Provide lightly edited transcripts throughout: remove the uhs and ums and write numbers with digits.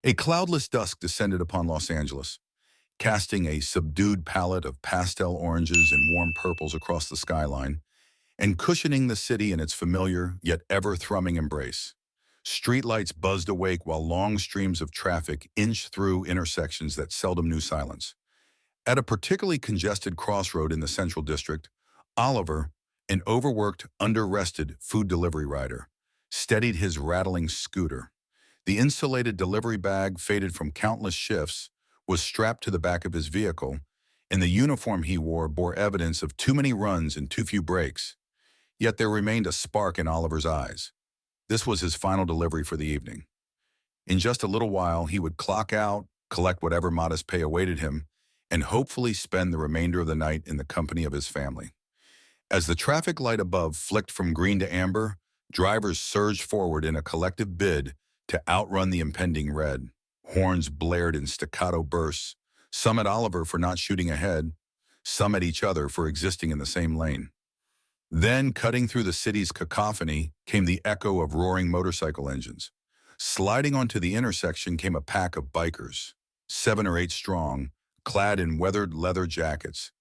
A cloudless dusk descended upon Los Angeles, casting a subdued palette of pastel oranges and warm purples across the skyline, and cushioning the city in its familiar yet ever-thrumming embrace. Streetlights buzzed awake while long streams of traffic inched through intersections that seldom knew silence. At a particularly congested crossroad in the Central District, Oliver, an overworked, under-rested food delivery rider, steadied his rattling scooter. The insulated delivery bag, faded from countless shifts, was strapped to the back of his vehicle, and the uniform he wore bore evidence of too many runs and too few breaks. Yet there remained a spark in Oliver's eyes. This was his final delivery for the evening. In just a little while, he would clock out, collect whatever modest pay awaited him, and hopefully spend the remainder of the night in the company of his family. As the traffic light above flicked from green to amber, drivers surged forward in a collective bid to outrun the impending red. Horns blared in staccato bursts, some at Oliver for not shooting ahead, some at each other for existing in the same lane. Then, cutting through the city's cacophony, came the echo of roaring motorcycle engines. Sliding onto the intersection came a pack of bikers, 7 or 8 strong, clad in weathered leather jackets,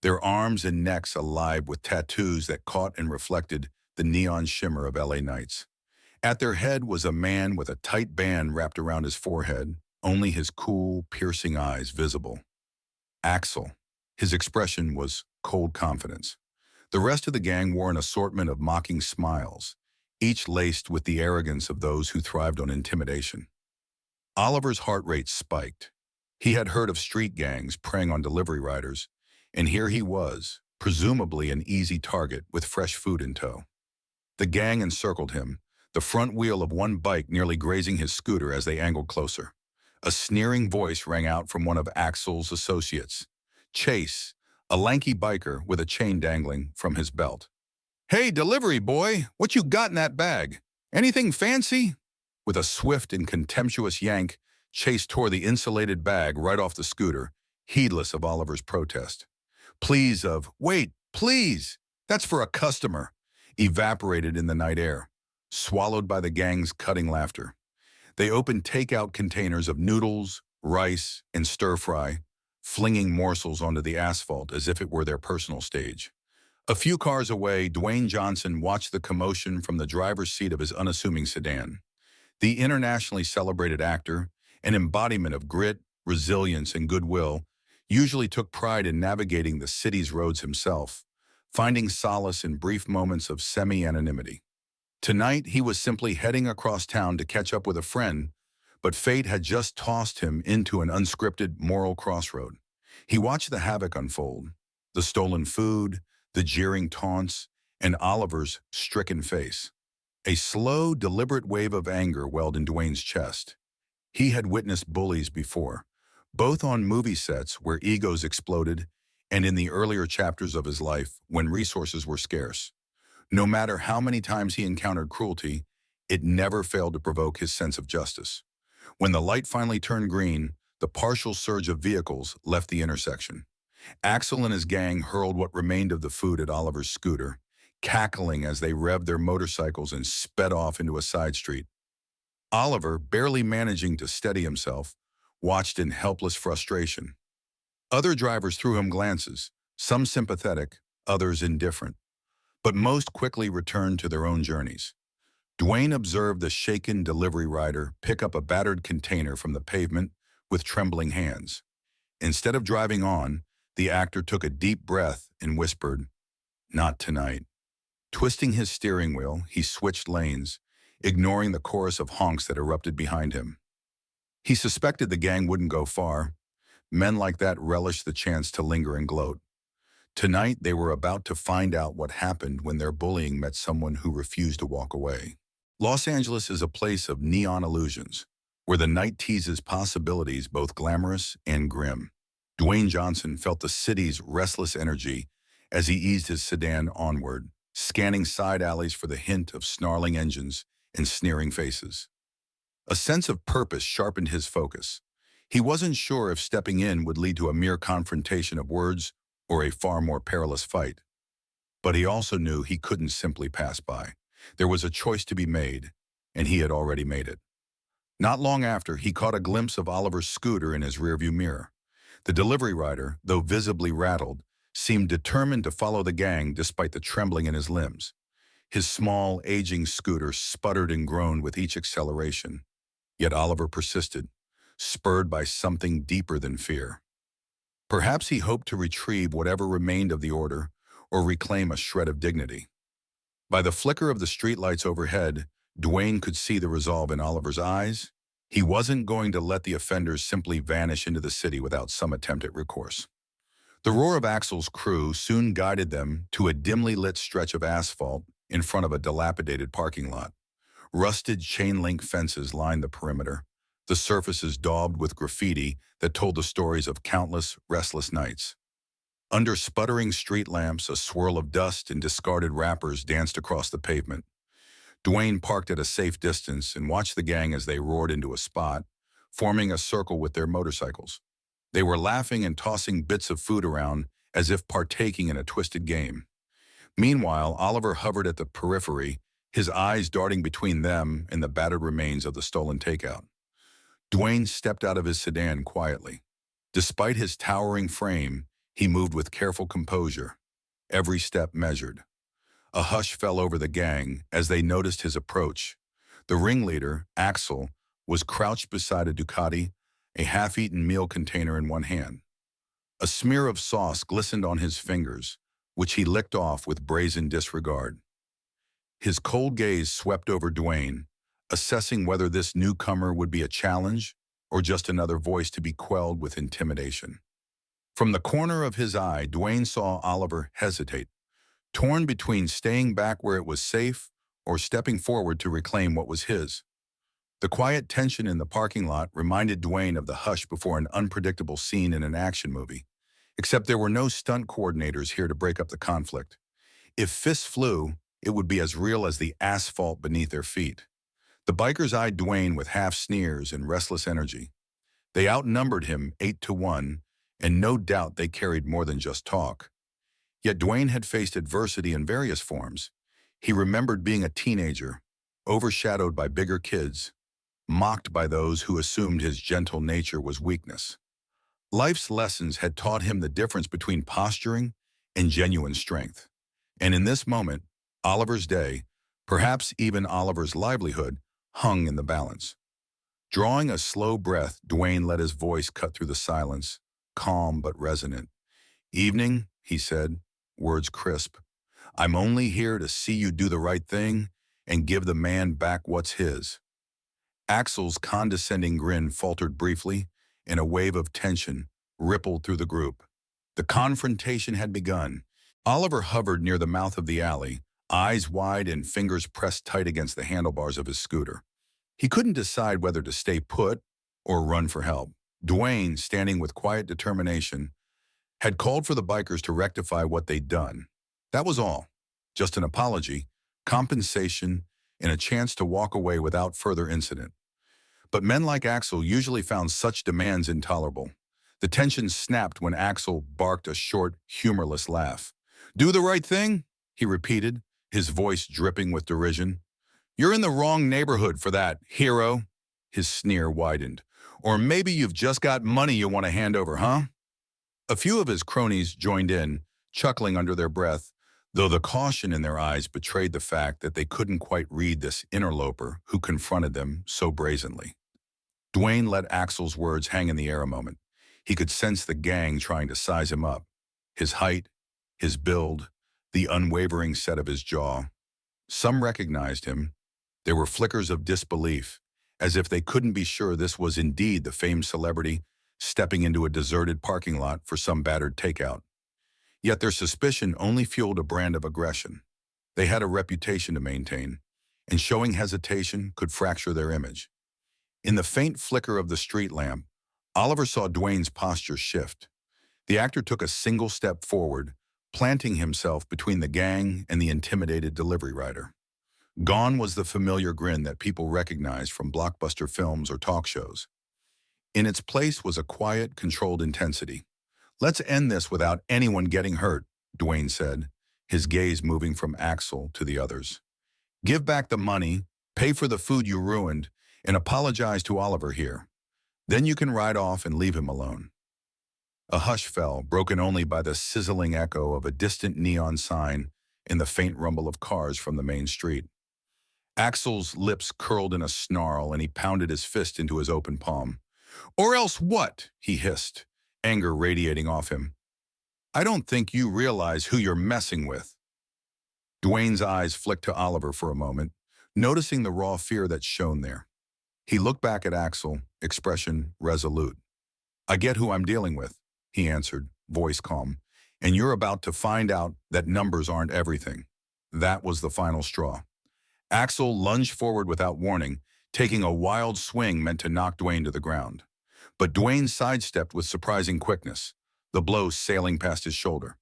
their arms and necks alive with tattoos that caught and reflected the neon shimmer of LA nights. At their head was a man with a tight band wrapped around his forehead, only his cool, piercing eyes visible. Axel. His expression was cold confidence. The rest of the gang wore an assortment of mocking smiles, each laced with the arrogance of those who thrived on intimidation. Oliver's heart rate spiked. He had heard of street gangs preying on delivery riders, and here he was, presumably an easy target with fresh food in tow. The gang encircled him, the front wheel of one bike nearly grazing his scooter as they angled closer. A sneering voice rang out from one of Axel's associates, Chase, a lanky biker with a chain dangling from his belt. "Hey, delivery boy, what you got in that bag? Anything fancy?" With a swift and contemptuous yank, Chase tore the insulated bag right off the scooter, heedless of Oliver's protest. Pleas of, "Wait, please, that's for a customer," evaporated in the night air, swallowed by the gang's cutting laughter. They opened takeout containers of noodles, rice, and stir-fry, flinging morsels onto the asphalt as if it were their personal stage. A few cars away, Dwayne Johnson watched the commotion from the driver's seat of his unassuming sedan. The internationally celebrated actor, an embodiment of grit, resilience, and goodwill, usually took pride in navigating the city's roads himself, finding solace in brief moments of semi-anonymity. Tonight, he was simply heading across town to catch up with a friend, but fate had just tossed him into an unscripted moral crossroad. He watched the havoc unfold, the stolen food, the jeering taunts, and Oliver's stricken face. A slow, deliberate wave of anger welled in Dwayne's chest. He had witnessed bullies before, both on movie sets where egos exploded and in the earlier chapters of his life when resources were scarce. No matter how many times he encountered cruelty, it never failed to provoke his sense of justice. When the light finally turned green, the partial surge of vehicles left the intersection. Axel and his gang hurled what remained of the food at Oliver's scooter, cackling as they revved their motorcycles and sped off into a side street. Oliver, barely managing to steady himself, watched in helpless frustration. Other drivers threw him glances, some sympathetic, others indifferent, but most quickly returned to their own journeys. Dwayne observed the shaken delivery rider pick up a battered container from the pavement with trembling hands. Instead of driving on, the actor took a deep breath and whispered, "Not tonight." Twisting his steering wheel, he switched lanes, ignoring the chorus of honks that erupted behind him. He suspected the gang wouldn't go far. Men like that relished the chance to linger and gloat. Tonight, they were about to find out what happened when their bullying met someone who refused to walk away. Los Angeles is a place of neon illusions, where the night teases possibilities both glamorous and grim. Dwayne Johnson felt the city's restless energy as he eased his sedan onward, scanning side alleys for the hint of snarling engines and sneering faces. A sense of purpose sharpened his focus. He wasn't sure if stepping in would lead to a mere confrontation of words or a far more perilous fight. But he also knew he couldn't simply pass by. There was a choice to be made, and he had already made it. Not long after, he caught a glimpse of Oliver's scooter in his rearview mirror. The delivery rider, though visibly rattled, seemed determined to follow the gang despite the trembling in his limbs. His small, aging scooter sputtered and groaned with each acceleration. Yet Oliver persisted, spurred by something deeper than fear. Perhaps he hoped to retrieve whatever remained of the order or reclaim a shred of dignity. By the flicker of the streetlights overhead, Dwayne could see the resolve in Oliver's eyes. He wasn't going to let the offenders simply vanish into the city without some attempt at recourse. The roar of Axel's crew soon guided them to a dimly lit stretch of asphalt in front of a dilapidated parking lot. Rusted chain-link fences lined the perimeter, the surfaces daubed with graffiti that told the stories of countless restless nights. Under sputtering street lamps, a swirl of dust and discarded wrappers danced across the pavement. Dwayne parked at a safe distance and watched the gang as they roared into a spot, forming a circle with their motorcycles. They were laughing and tossing bits of food around as if partaking in a twisted game. Meanwhile, Oliver hovered at the periphery, his eyes darting between them and the battered remains of the stolen takeout. Dwayne stepped out of his sedan quietly. Despite his towering frame, he moved with careful composure, every step measured. A hush fell over the gang as they noticed his approach. The ringleader, Axel, was crouched beside a Ducati, a half-eaten meal container in one hand. A smear of sauce glistened on his fingers, which he licked off with brazen disregard. His cold gaze swept over Dwayne, assessing whether this newcomer would be a challenge or just another voice to be quelled with intimidation. From the corner of his eye, Dwayne saw Oliver hesitate, torn between staying back where it was safe or stepping forward to reclaim what was his. The quiet tension in the parking lot reminded Dwayne of the hush before an unpredictable scene in an action movie, except there were no stunt coordinators here to break up the conflict. If fists flew, it would be as real as the asphalt beneath their feet. The bikers eyed Dwayne with half sneers and restless energy. They outnumbered him 8-1, and no doubt they carried more than just talk. Yet Dwayne had faced adversity in various forms. He remembered being a teenager, overshadowed by bigger kids, mocked by those who assumed his gentle nature was weakness. Life's lessons had taught him the difference between posturing and genuine strength. And in this moment, Oliver's day, perhaps even Oliver's livelihood, hung in the balance. Drawing a slow breath, Dwayne let his voice cut through the silence, calm but resonant. "Evening," he said, words crisp. "I'm only here to see you do the right thing and give the man back what's his." Axel's condescending grin faltered briefly, and a wave of tension rippled through the group. The confrontation had begun. Oliver hovered near the mouth of the alley, eyes wide and fingers pressed tight against the handlebars of his scooter. He couldn't decide whether to stay put or run for help. Dwayne, standing with quiet determination, had called for the bikers to rectify what they'd done. That was all. Just an apology, compensation, and a chance to walk away without further incident. But men like Axel usually found such demands intolerable. The tension snapped when Axel barked a short, humorless laugh. "Do the right thing?" he repeated, his voice dripping with derision. "You're in the wrong neighborhood for that, hero." His sneer widened. "Or maybe you've just got money you want to hand over, huh?" A few of his cronies joined in, chuckling under their breath, though the caution in their eyes betrayed the fact that they couldn't quite read this interloper who confronted them so brazenly. Dwayne let Axel's words hang in the air a moment. He could sense the gang trying to size him up. His height, his build, the unwavering set of his jaw. Some recognized him. There were flickers of disbelief, as if they couldn't be sure this was indeed the famed celebrity stepping into a deserted parking lot for some battered takeout. Yet their suspicion only fueled a brand of aggression. They had a reputation to maintain, and showing hesitation could fracture their image. In the faint flicker of the street lamp, Oliver saw Dwayne's posture shift. The actor took a single step forward, planting himself between the gang and the intimidated delivery rider. Gone was the familiar grin that people recognized from blockbuster films or talk shows. In its place was a quiet, controlled intensity. "Let's end this without anyone getting hurt," Dwayne said, his gaze moving from Axel to the others. "Give back the money, pay for the food you ruined, and apologize to Oliver here. Then you can ride off and leave him alone." A hush fell, broken only by the sizzling echo of a distant neon sign and the faint rumble of cars from the main street. Axel's lips curled in a snarl and he pounded his fist into his open palm. "Or else what?" he hissed, anger radiating off him. "I don't think you realize who you're messing with." Dwayne's eyes flicked to Oliver for a moment, noticing the raw fear that shone there. He looked back at Axel, expression resolute. "I get who I'm dealing with," he answered, voice calm. "And you're about to find out that numbers aren't everything." That was the final straw. Axel lunged forward without warning, taking a wild swing meant to knock Dwayne to the ground. But Dwayne sidestepped with surprising quickness, the blow sailing past his shoulder.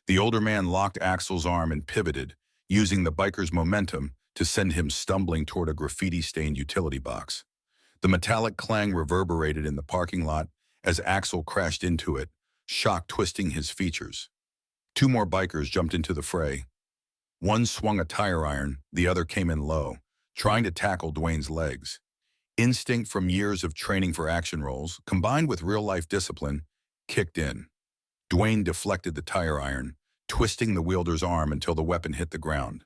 The older man locked Axel's arm and pivoted, using the biker's momentum to send him stumbling toward a graffiti-stained utility box. The metallic clang reverberated in the parking lot as Axel crashed into it, shock twisting his features. Two more bikers jumped into the fray. One swung a tire iron, the other came in low, trying to tackle Dwayne's legs. Instinct from years of training for action roles, combined with real-life discipline, kicked in. Dwayne deflected the tire iron, twisting the wielder's arm until the weapon hit the ground.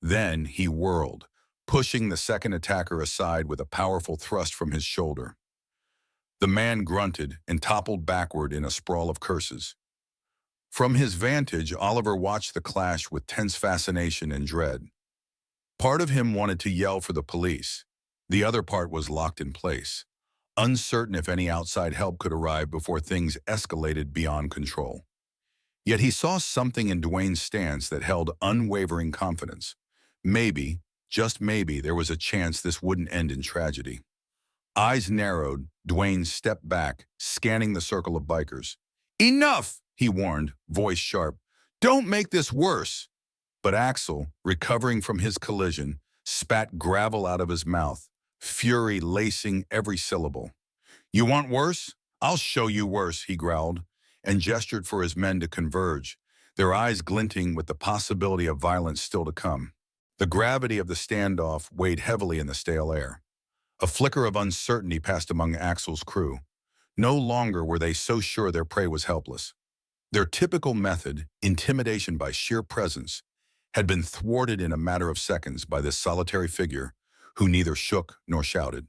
Then he whirled, pushing the second attacker aside with a powerful thrust from his shoulder. The man grunted and toppled backward in a sprawl of curses. From his vantage, Oliver watched the clash with tense fascination and dread. Part of him wanted to yell for the police. The other part was locked in place, uncertain if any outside help could arrive before things escalated beyond control. Yet he saw something in Dwayne's stance that held unwavering confidence. Maybe, just maybe, there was a chance this wouldn't end in tragedy. Eyes narrowed, Dwayne stepped back, scanning the circle of bikers. "Enough!" he warned, voice sharp. "Don't make this worse." But Axel, recovering from his collision, spat gravel out of his mouth, fury lacing every syllable. "You want worse? I'll show you worse," he growled, and gestured for his men to converge, their eyes glinting with the possibility of violence still to come. The gravity of the standoff weighed heavily in the stale air. A flicker of uncertainty passed among Axel's crew. No longer were they so sure their prey was helpless. Their typical method, intimidation by sheer presence, had been thwarted in a matter of seconds by this solitary figure who neither shook nor shouted.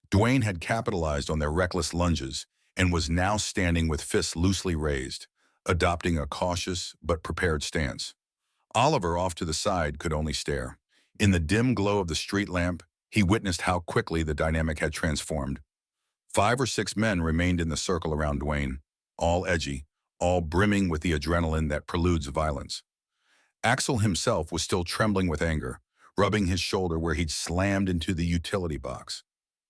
Dwayne had capitalized on their reckless lunges and was now standing with fists loosely raised, adopting a cautious but prepared stance. Oliver, off to the side, could only stare. In the dim glow of the street lamp, he witnessed how quickly the dynamic had transformed. 5 or 6 men remained in the circle around Dwayne, all edgy, all brimming with the adrenaline that preludes violence. Axel himself was still trembling with anger, rubbing his shoulder where he'd slammed into the utility box.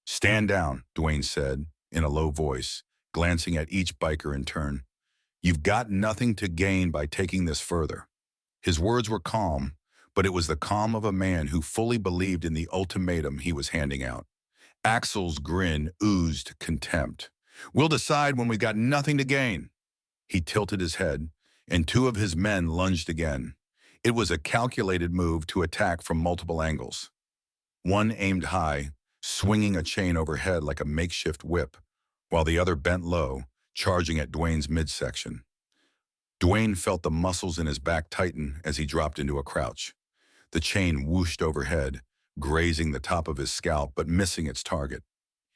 "Stand down," Dwayne said, in a low voice, glancing at each biker in turn. "You've got nothing to gain by taking this further." His words were calm, but it was the calm of a man who fully believed in the ultimatum he was handing out. Axel's grin oozed contempt. "We'll decide when we've got nothing to gain." He tilted his head, and 2 of his men lunged again. It was a calculated move to attack from multiple angles. One aimed high, swinging a chain overhead like a makeshift whip, while the other bent low, charging at Dwayne's midsection. Dwayne felt the muscles in his back tighten as he dropped into a crouch. The chain whooshed overhead, grazing the top of his scalp but missing its target.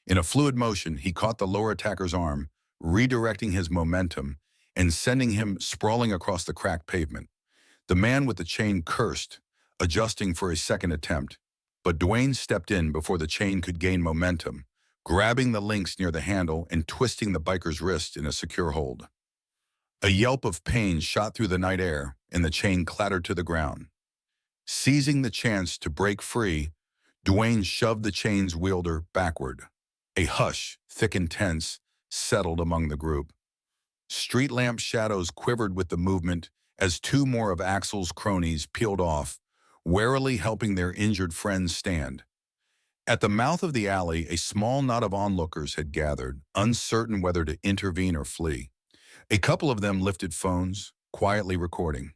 In a fluid motion, he caught the lower attacker's arm, redirecting his momentum and sending him sprawling across the cracked pavement. The man with the chain cursed, adjusting for a second attempt, but Dwayne stepped in before the chain could gain momentum, grabbing the links near the handle and twisting the biker's wrist in a secure hold. A yelp of pain shot through the night air, and the chain clattered to the ground. Seizing the chance to break free, Dwayne shoved the chain's wielder backward. A hush, thick and tense, settled among the group. Street lamp shadows quivered with the movement as 2 more of Axel's cronies peeled off, warily helping their injured friends stand. At the mouth of the alley, a small knot of onlookers had gathered, uncertain whether to intervene or flee. A couple of them lifted phones, quietly recording.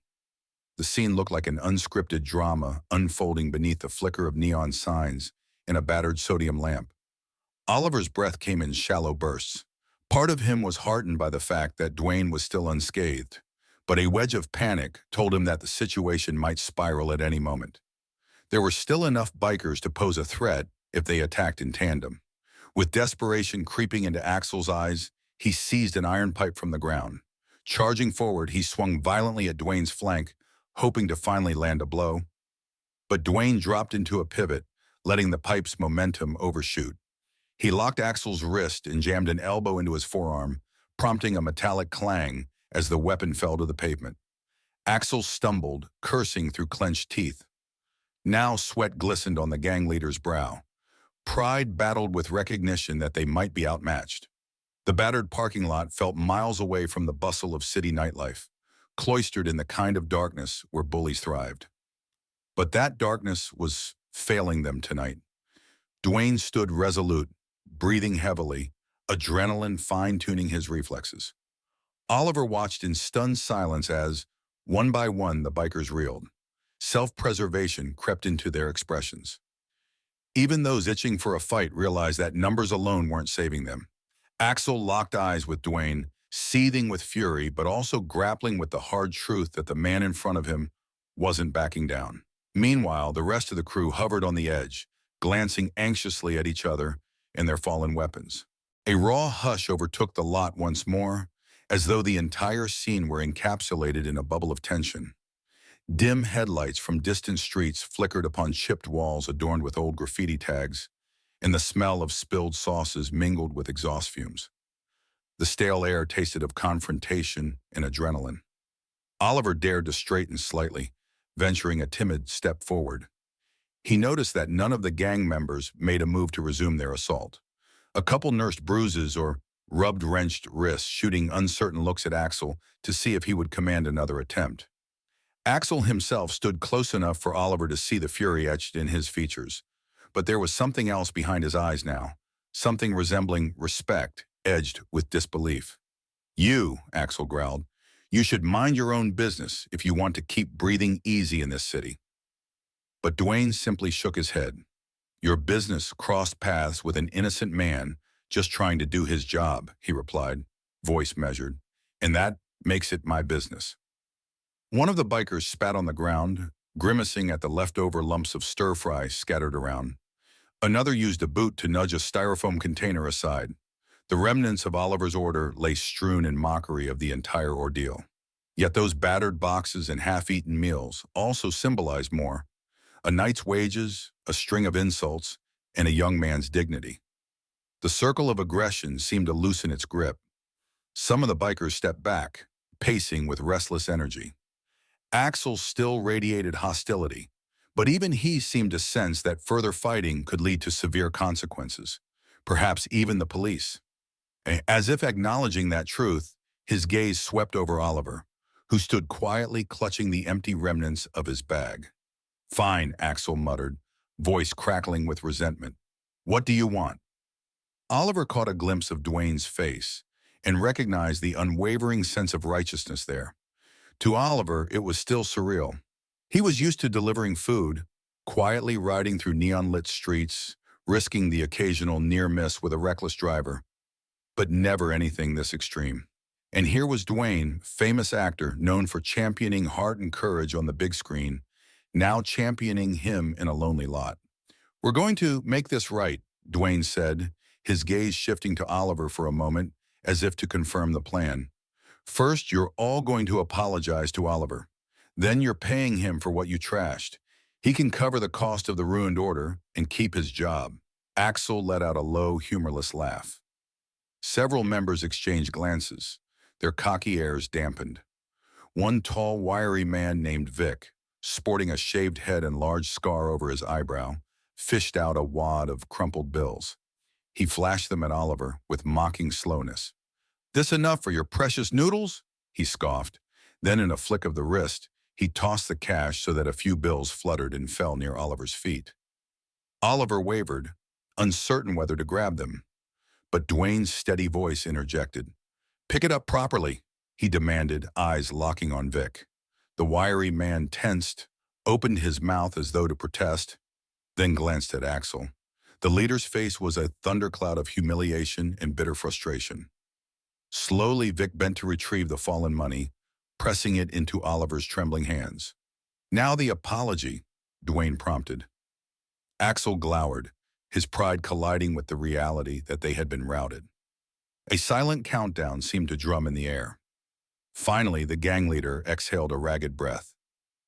The scene looked like an unscripted drama unfolding beneath the flicker of neon signs in a battered sodium lamp. Oliver's breath came in shallow bursts. Part of him was heartened by the fact that Dwayne was still unscathed, but a wedge of panic told him that the situation might spiral at any moment. There were still enough bikers to pose a threat if they attacked in tandem. With desperation creeping into Axel's eyes, he seized an iron pipe from the ground. Charging forward, he swung violently at Dwayne's flank, hoping to finally land a blow. But Dwayne dropped into a pivot, letting the pipe's momentum overshoot. He locked Axel's wrist and jammed an elbow into his forearm, prompting a metallic clang as the weapon fell to the pavement. Axel stumbled, cursing through clenched teeth. Now sweat glistened on the gang leader's brow. Pride battled with recognition that they might be outmatched. The battered parking lot felt miles away from the bustle of city nightlife, cloistered in the kind of darkness where bullies thrived. But that darkness was failing them tonight. Dwayne stood resolute, breathing heavily, adrenaline fine-tuning his reflexes. Oliver watched in stunned silence as, one by one, the bikers reeled. Self-preservation crept into their expressions. Even those itching for a fight realized that numbers alone weren't saving them. Axel locked eyes with Dwayne, seething with fury but also grappling with the hard truth that the man in front of him wasn't backing down. Meanwhile, the rest of the crew hovered on the edge, glancing anxiously at each other and their fallen weapons. A raw hush overtook the lot once more, as though the entire scene were encapsulated in a bubble of tension. Dim headlights from distant streets flickered upon chipped walls adorned with old graffiti tags, and the smell of spilled sauces mingled with exhaust fumes. The stale air tasted of confrontation and adrenaline. Oliver dared to straighten slightly, venturing a timid step forward. He noticed that none of the gang members made a move to resume their assault. A couple nursed bruises or rubbed wrenched wrists, shooting uncertain looks at Axel to see if he would command another attempt. Axel himself stood close enough for Oliver to see the fury etched in his features. But there was something else behind his eyes now, something resembling respect, edged with disbelief. "You," Axel growled, "you should mind your own business if you want to keep breathing easy in this city." But Dwayne simply shook his head. "Your business crossed paths with an innocent man just trying to do his job," he replied, voice measured, "and that makes it my business." One of the bikers spat on the ground, grimacing at the leftover lumps of stir-fry scattered around. Another used a boot to nudge a styrofoam container aside. The remnants of Oliver's order lay strewn in mockery of the entire ordeal. Yet those battered boxes and half-eaten meals also symbolized more: a night's wages, a string of insults, and a young man's dignity. The circle of aggression seemed to loosen its grip. Some of the bikers stepped back, pacing with restless energy. Axel still radiated hostility, but even he seemed to sense that further fighting could lead to severe consequences, perhaps even the police. As if acknowledging that truth, his gaze swept over Oliver, who stood quietly clutching the empty remnants of his bag. "Fine," Axel muttered, voice crackling with resentment. "What do you want?" Oliver caught a glimpse of Dwayne's face and recognized the unwavering sense of righteousness there. To Oliver, it was still surreal. He was used to delivering food, quietly riding through neon-lit streets, risking the occasional near miss with a reckless driver, but never anything this extreme. And here was Dwayne, famous actor known for championing heart and courage on the big screen, now championing him in a lonely lot. "We're going to make this right," Dwayne said, his gaze shifting to Oliver for a moment, as if to confirm the plan. "First, you're all going to apologize to Oliver. Then you're paying him for what you trashed. He can cover the cost of the ruined order and keep his job." Axel let out a low, humorless laugh. Several members exchanged glances, their cocky airs dampened. One tall, wiry man named Vic, sporting a shaved head and large scar over his eyebrow, fished out a wad of crumpled bills. He flashed them at Oliver with mocking slowness. "This enough for your precious noodles?" he scoffed. Then in a flick of the wrist, he tossed the cash so that a few bills fluttered and fell near Oliver's feet. Oliver wavered, uncertain whether to grab them. But Dwayne's steady voice interjected. "Pick it up properly," he demanded, eyes locking on Vic. The wiry man tensed, opened his mouth as though to protest, then glanced at Axel. The leader's face was a thundercloud of humiliation and bitter frustration. Slowly, Vic bent to retrieve the fallen money, pressing it into Oliver's trembling hands. "Now the apology," Dwayne prompted. Axel glowered, his pride colliding with the reality that they had been routed. A silent countdown seemed to drum in the air. Finally, the gang leader exhaled a ragged breath.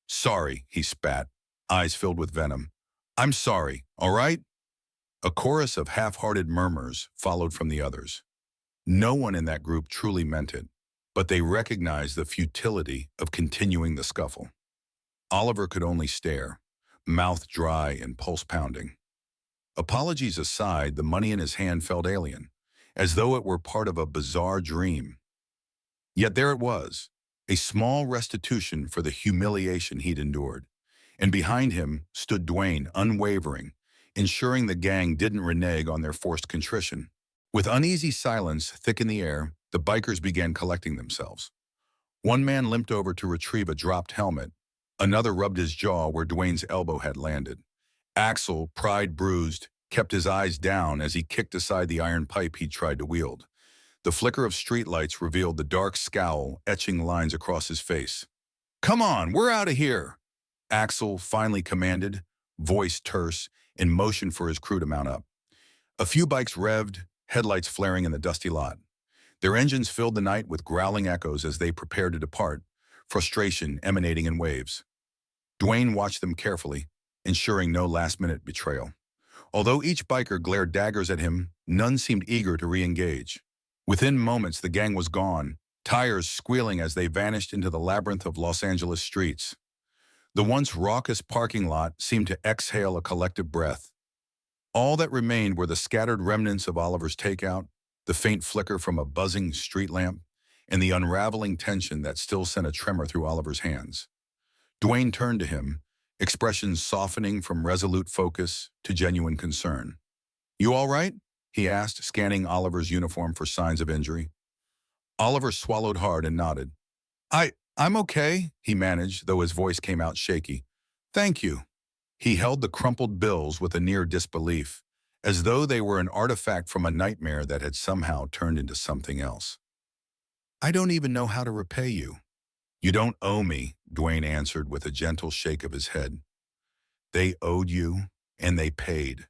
"Sorry," he spat, eyes filled with venom. "I'm sorry, all right?" A chorus of half-hearted murmurs followed from the others. No one in that group truly meant it, but they recognized the futility of continuing the scuffle. Oliver could only stare, mouth dry and pulse pounding. Apologies aside, the money in his hand felt alien, as though it were part of a bizarre dream. Yet there it was, a small restitution for the humiliation he'd endured. And behind him stood Dwayne, unwavering, ensuring the gang didn't renege on their forced contrition. With uneasy silence thick in the air, the bikers began collecting themselves. One man limped over to retrieve a dropped helmet. Another rubbed his jaw where Dwayne's elbow had landed. Axel, pride bruised, kept his eyes down as he kicked aside the iron pipe he'd tried to wield. The flicker of streetlights revealed the dark scowl etching lines across his face. "Come on, we're out of here!" Axel finally commanded, voice terse, and motioned for his crew to mount up. A few bikes revved, headlights flaring in the dusty lot. Their engines filled the night with growling echoes as they prepared to depart, frustration emanating in waves. Dwayne watched them carefully, ensuring no last-minute betrayal. Although each biker glared daggers at him, none seemed eager to re-engage. Within moments, the gang was gone, tires squealing as they vanished into the labyrinth of Los Angeles streets. The once raucous parking lot seemed to exhale a collective breath. All that remained were the scattered remnants of Oliver's takeout, the faint flicker from a buzzing street lamp, and the unraveling tension that still sent a tremor through Oliver's hands. Dwayne turned to him, expressions softening from resolute focus to genuine concern. "You all right?" he asked, scanning Oliver's uniform for signs of injury. Oliver swallowed hard and nodded. I'm okay," he managed, though his voice came out shaky. "Thank you." He held the crumpled bills with a near disbelief, as though they were an artifact from a nightmare that had somehow turned into something else. "I don't even know how to repay you." "You don't owe me," Dwayne answered with a gentle shake of his head. "They owed you, and they paid.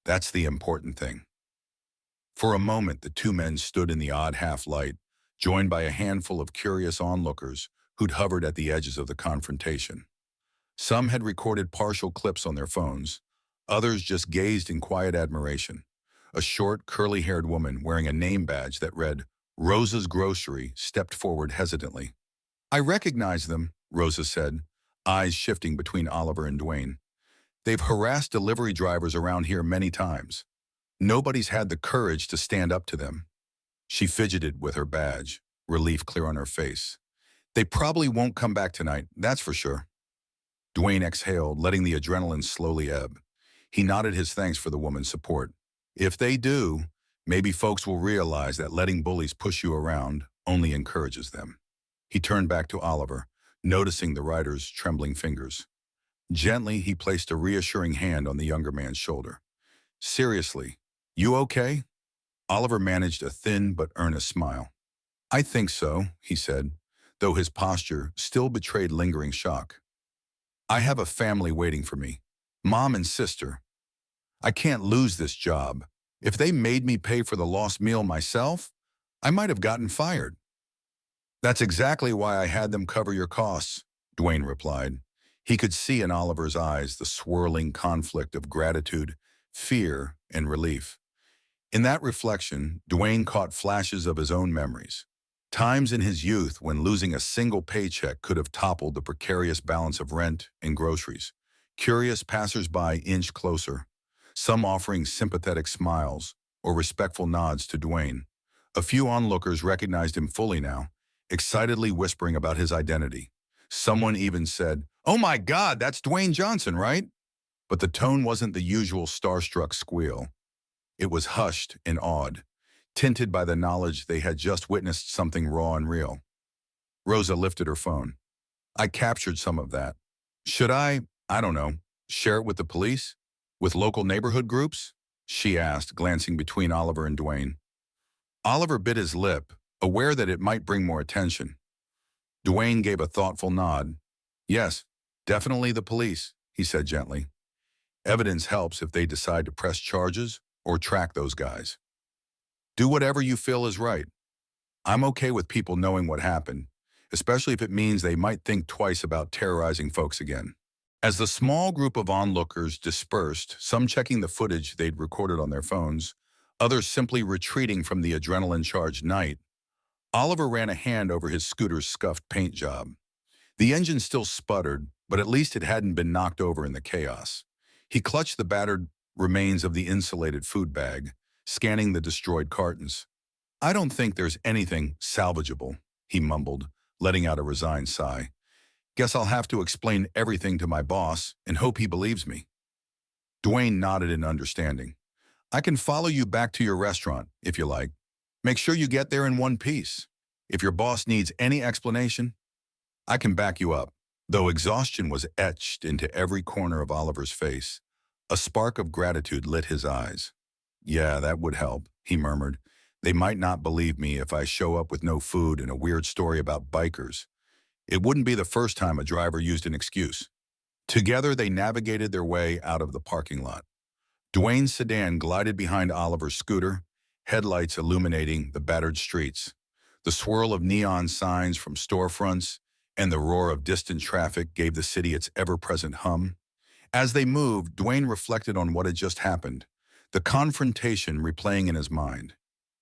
That's the important thing." For a moment, the two men stood in the odd half-light, joined by a handful of curious onlookers who'd hovered at the edges of the confrontation. Some had recorded partial clips on their phones. Others just gazed in quiet admiration. A short, curly-haired woman wearing a name badge that read, "Rosa's Grocery," stepped forward hesitantly. "I recognize them," Rosa said, eyes shifting between Oliver and Dwayne. "They've harassed delivery drivers around here many times. Nobody's had the courage to stand up to them." She fidgeted with her badge, relief clear on her face. "They probably won't come back tonight, that's for sure." Dwayne exhaled, letting the adrenaline slowly ebb. He nodded his thanks for the woman's support. "If they do, maybe folks will realize that letting bullies push you around only encourages them." He turned back to Oliver, noticing the rider's trembling fingers. Gently, he placed a reassuring hand on the younger man's shoulder. "Seriously, you okay?" Oliver managed a thin but earnest smile. "I think so," he said, though his posture still betrayed lingering shock. "I have a family waiting for me, mom and sister. I can't lose this job. If they made me pay for the lost meal myself, I might have gotten fired." "That's exactly why I had them cover your costs," Dwayne replied. He could see in Oliver's eyes the swirling conflict of gratitude, fear, and relief. In that reflection, Dwayne caught flashes of his own memories. Times in his youth when losing a single paycheck could have toppled the precarious balance of rent and groceries. Curious passers-by inched closer, some offering sympathetic smiles or respectful nods to Dwayne. A few onlookers recognized him fully now, excitedly whispering about his identity. Someone even said, "Oh my God, that's Dwayne Johnson, right?" But the tone wasn't the usual starstruck squeal. It was hushed and awed, tinted by the knowledge they had just witnessed something raw and real. Rosa lifted her phone. "I captured some of that. Should I don't know, share it with the police? With local neighborhood groups?" she asked, glancing between Oliver and Dwayne. Oliver bit his lip, aware that it might bring more attention. Dwayne gave a thoughtful nod. Yes, definitely the police, he said gently. Evidence helps if they decide to press charges or track those guys. Do whatever you feel is right. I'm okay with people knowing what happened, especially if it means they might think twice about terrorizing folks again. As the small group of onlookers dispersed, some checking the footage they'd recorded on their phones, others simply retreating from the adrenaline-charged night, Oliver ran a hand over his scooter's scuffed paint job. The engine still sputtered, but at least it hadn't been knocked over in the chaos. He clutched the battered remains of the insulated food bag, scanning the destroyed cartons. I don't think there's anything salvageable, he mumbled, letting out a resigned sigh. Guess I'll have to explain everything to my boss and hope he believes me. Dwayne nodded in understanding. I can follow you back to your restaurant, if you like. Make sure you get there in one piece. If your boss needs any explanation, I can back you up. Though exhaustion was etched into every corner of Oliver's face, a spark of gratitude lit his eyes. Yeah, that would help, he murmured. They might not believe me if I show up with no food and a weird story about bikers. It wouldn't be the first time a driver used an excuse. Together, they navigated their way out of the parking lot. Dwayne's sedan glided behind Oliver's scooter, headlights illuminating the battered streets. The swirl of neon signs from storefronts and the roar of distant traffic gave the city its ever-present hum. As they moved, Dwayne reflected on what had just happened, the confrontation replaying in his mind.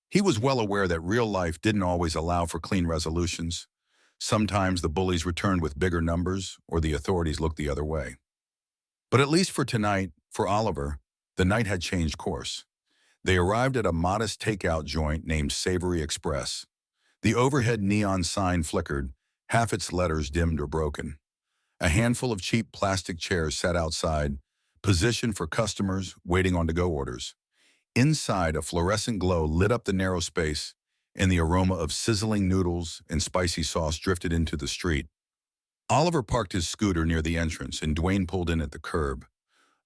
He was well aware that real life didn't always allow for clean resolutions. Sometimes the bullies returned with bigger numbers, or the authorities looked the other way. But at least for tonight, for Oliver, the night had changed course. They arrived at a modest takeout joint named Savory Express. The overhead neon sign flickered, half its letters dimmed or broken. A handful of cheap plastic chairs sat outside, positioned for customers waiting on to-go orders. Inside, a fluorescent glow lit up the narrow space, and the aroma of sizzling noodles and spicy sauce drifted into the street. Oliver parked his scooter near the entrance, and Dwayne pulled in at the curb.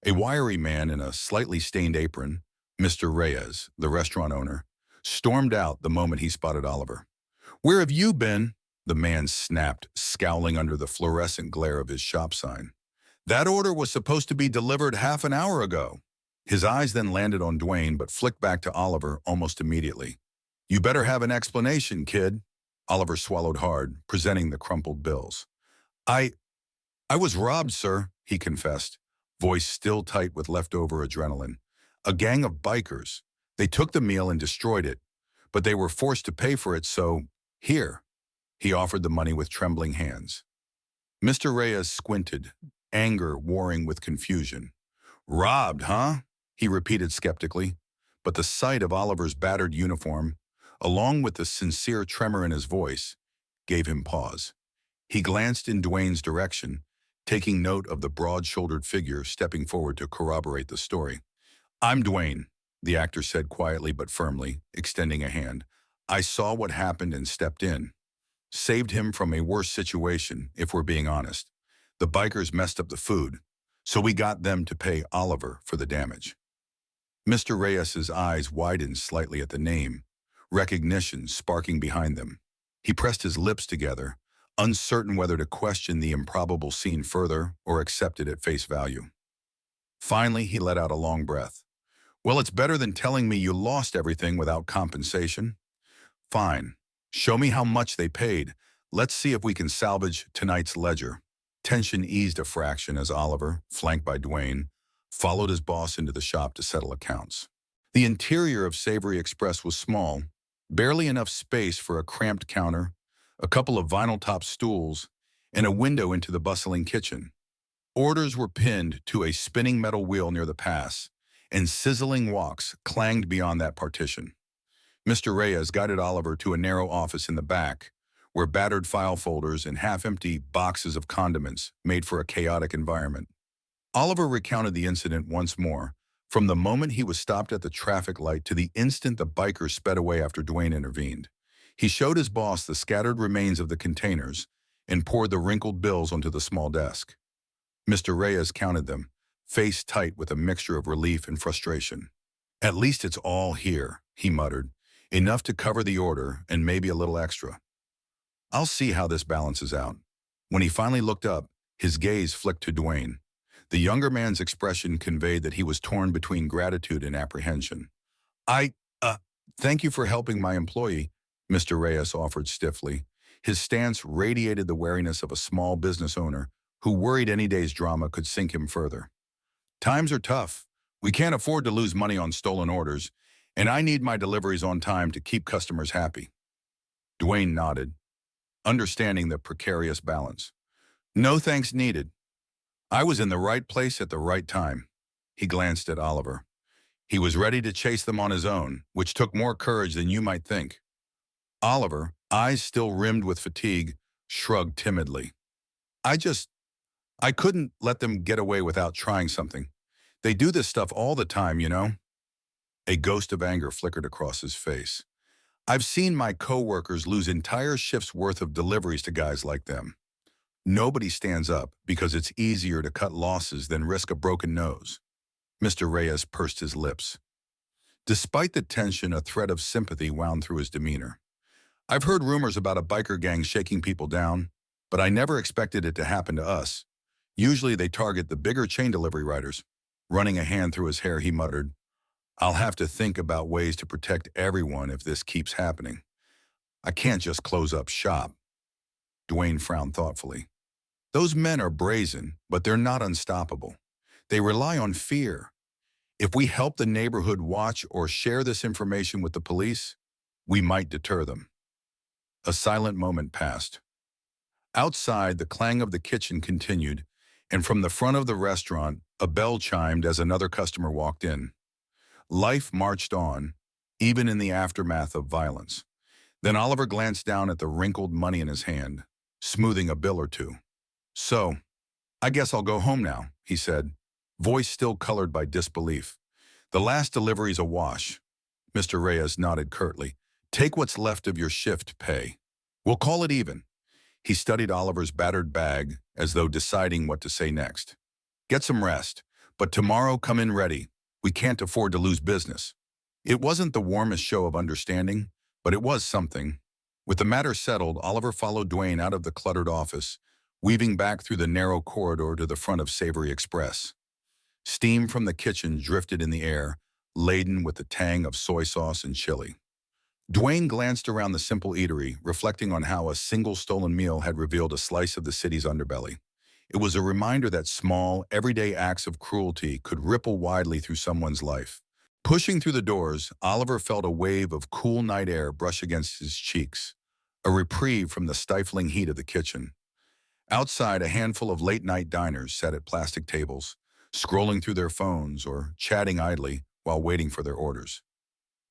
A wiry man in a slightly stained apron, Mr. Reyes, the restaurant owner, stormed out the moment he spotted Oliver. "Where have you been?" the man snapped, scowling under the fluorescent glare of his shop sign. "That order was supposed to be delivered half an hour ago." His eyes then landed on Dwayne, but flicked back to Oliver almost immediately. "You better have an explanation, kid." Oliver swallowed hard, presenting the crumpled bills. I was robbed, sir," he confessed, voice still tight with leftover adrenaline. "A gang of bikers. They took the meal and destroyed it, but they were forced to pay for it, so here." He offered the money with trembling hands. Mr. Reyes squinted, anger warring with confusion. "Robbed, huh?" he repeated skeptically, but the sight of Oliver's battered uniform, along with the sincere tremor in his voice, gave him pause. He glanced in Dwayne's direction, taking note of the broad-shouldered figure stepping forward to corroborate the story. "I'm Dwayne," the actor said quietly but firmly, extending a hand. "I saw what happened and stepped in. Saved him from a worse situation, if we're being honest. The bikers messed up the food, so we got them to pay Oliver for the damage." Mr. Reyes's eyes widened slightly at the name, recognition sparking behind them. He pressed his lips together, uncertain whether to question the improbable scene further or accept it at face value. Finally, he let out a long breath. "Well, it's better than telling me you lost everything without compensation. Fine. Show me how much they paid. Let's see if we can salvage tonight's ledger." Tension eased a fraction as Oliver, flanked by Dwayne, followed his boss into the shop to settle accounts. The interior of Savory Express was small, barely enough space for a cramped counter, a couple of vinyl-top stools, and a window into the bustling kitchen. Orders were pinned to a spinning metal wheel near the pass, and sizzling woks clanged beyond that partition. Mr. Reyes guided Oliver to a narrow office in the back, where battered file folders and half-empty boxes of condiments made for a chaotic environment. Oliver recounted the incident once more, from the moment he was stopped at the traffic light to the instant the bikers sped away after Dwayne intervened. He showed his boss the scattered remains of the containers and poured the wrinkled bills onto the small desk. Mr. Reyes counted them, face tight with a mixture of relief and frustration. At least it's all here, he muttered. Enough to cover the order and maybe a little extra. I'll see how this balances out. When he finally looked up, his gaze flicked to Dwayne. The younger man's expression conveyed that he was torn between gratitude and apprehension. I, uh, thank you for helping my employee, Mr. Reyes offered stiffly. His stance radiated the wariness of a small business owner who worried any day's drama could sink him further. Times are tough. We can't afford to lose money on stolen orders, and I need my deliveries on time to keep customers happy. Dwayne nodded, understanding the precarious balance. No thanks needed. I was in the right place at the right time. He glanced at Oliver. He was ready to chase them on his own, which took more courage than you might think. Oliver, eyes still rimmed with fatigue, shrugged timidly. I couldn't let them get away without trying something. They do this stuff all the time, you know? A ghost of anger flickered across his face. I've seen my coworkers lose entire shifts worth of deliveries to guys like them. Nobody stands up because it's easier to cut losses than risk a broken nose. Mr. Reyes pursed his lips. Despite the tension, a thread of sympathy wound through his demeanor. I've heard rumors about a biker gang shaking people down, but I never expected it to happen to us. Usually they target the bigger chain delivery riders. Running a hand through his hair, he muttered, I'll have to think about ways to protect everyone if this keeps happening. I can't just close up shop. Dwayne frowned thoughtfully. Those men are brazen, but they're not unstoppable. They rely on fear. If we help the neighborhood watch or share this information with the police, we might deter them. A silent moment passed. Outside, the clang of the kitchen continued, and from the front of the restaurant, a bell chimed as another customer walked in. Life marched on, even in the aftermath of violence. Then Oliver glanced down at the wrinkled money in his hand, smoothing a bill or two. So, I guess I'll go home now, he said, voice still colored by disbelief. The last delivery's a wash. Mr. Reyes nodded curtly. Take what's left of your shift pay. We'll call it even. He studied Oliver's battered bag as though deciding what to say next. Get some rest, but tomorrow come in ready. We can't afford to lose business. It wasn't the warmest show of understanding, but it was something. With the matter settled, Oliver followed Dwayne out of the cluttered office, weaving back through the narrow corridor to the front of Savory Express. Steam from the kitchen drifted in the air, laden with the tang of soy sauce and chili. Dwayne glanced around the simple eatery, reflecting on how a single stolen meal had revealed a slice of the city's underbelly. It was a reminder that small, everyday acts of cruelty could ripple widely through someone's life. Pushing through the doors, Oliver felt a wave of cool night air brush against his cheeks, a reprieve from the stifling heat of the kitchen. Outside, a handful of late-night diners sat at plastic tables, scrolling through their phones or chatting idly while waiting for their orders.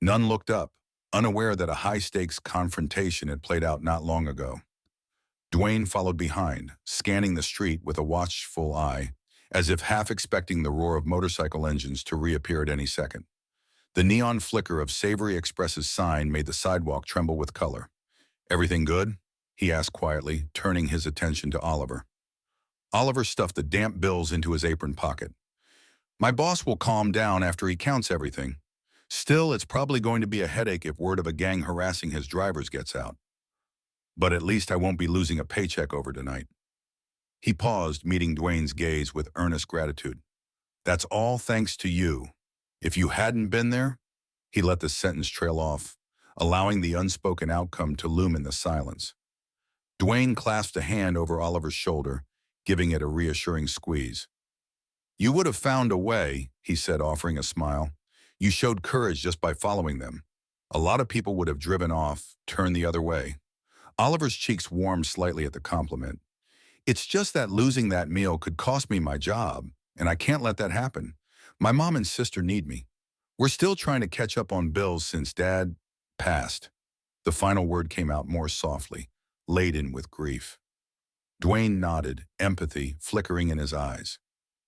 None looked up, unaware that a high-stakes confrontation had played out not long ago. Dwayne followed behind, scanning the street with a watchful eye, as if half expecting the roar of motorcycle engines to reappear at any second. The neon flicker of Savory Express's sign made the sidewalk tremble with color. Everything good? He asked quietly, turning his attention to Oliver. Oliver stuffed the damp bills into his apron pocket. My boss will calm down after he counts everything. Still, it's probably going to be a headache if word of a gang harassing his drivers gets out. But at least I won't be losing a paycheck over tonight. He paused, meeting Dwayne's gaze with earnest gratitude. That's all thanks to you. If you hadn't been there, he let the sentence trail off, allowing the unspoken outcome to loom in the silence. Dwayne clasped a hand over Oliver's shoulder, giving it a reassuring squeeze. You would have found a way, he said, offering a smile. You showed courage just by following them. A lot of people would have driven off, turned the other way. Oliver's cheeks warmed slightly at the compliment. It's just that losing that meal could cost me my job, and I can't let that happen. My mom and sister need me. We're still trying to catch up on bills since Dad passed. The final word came out more softly, laden with grief. Dwayne nodded, empathy flickering in his eyes.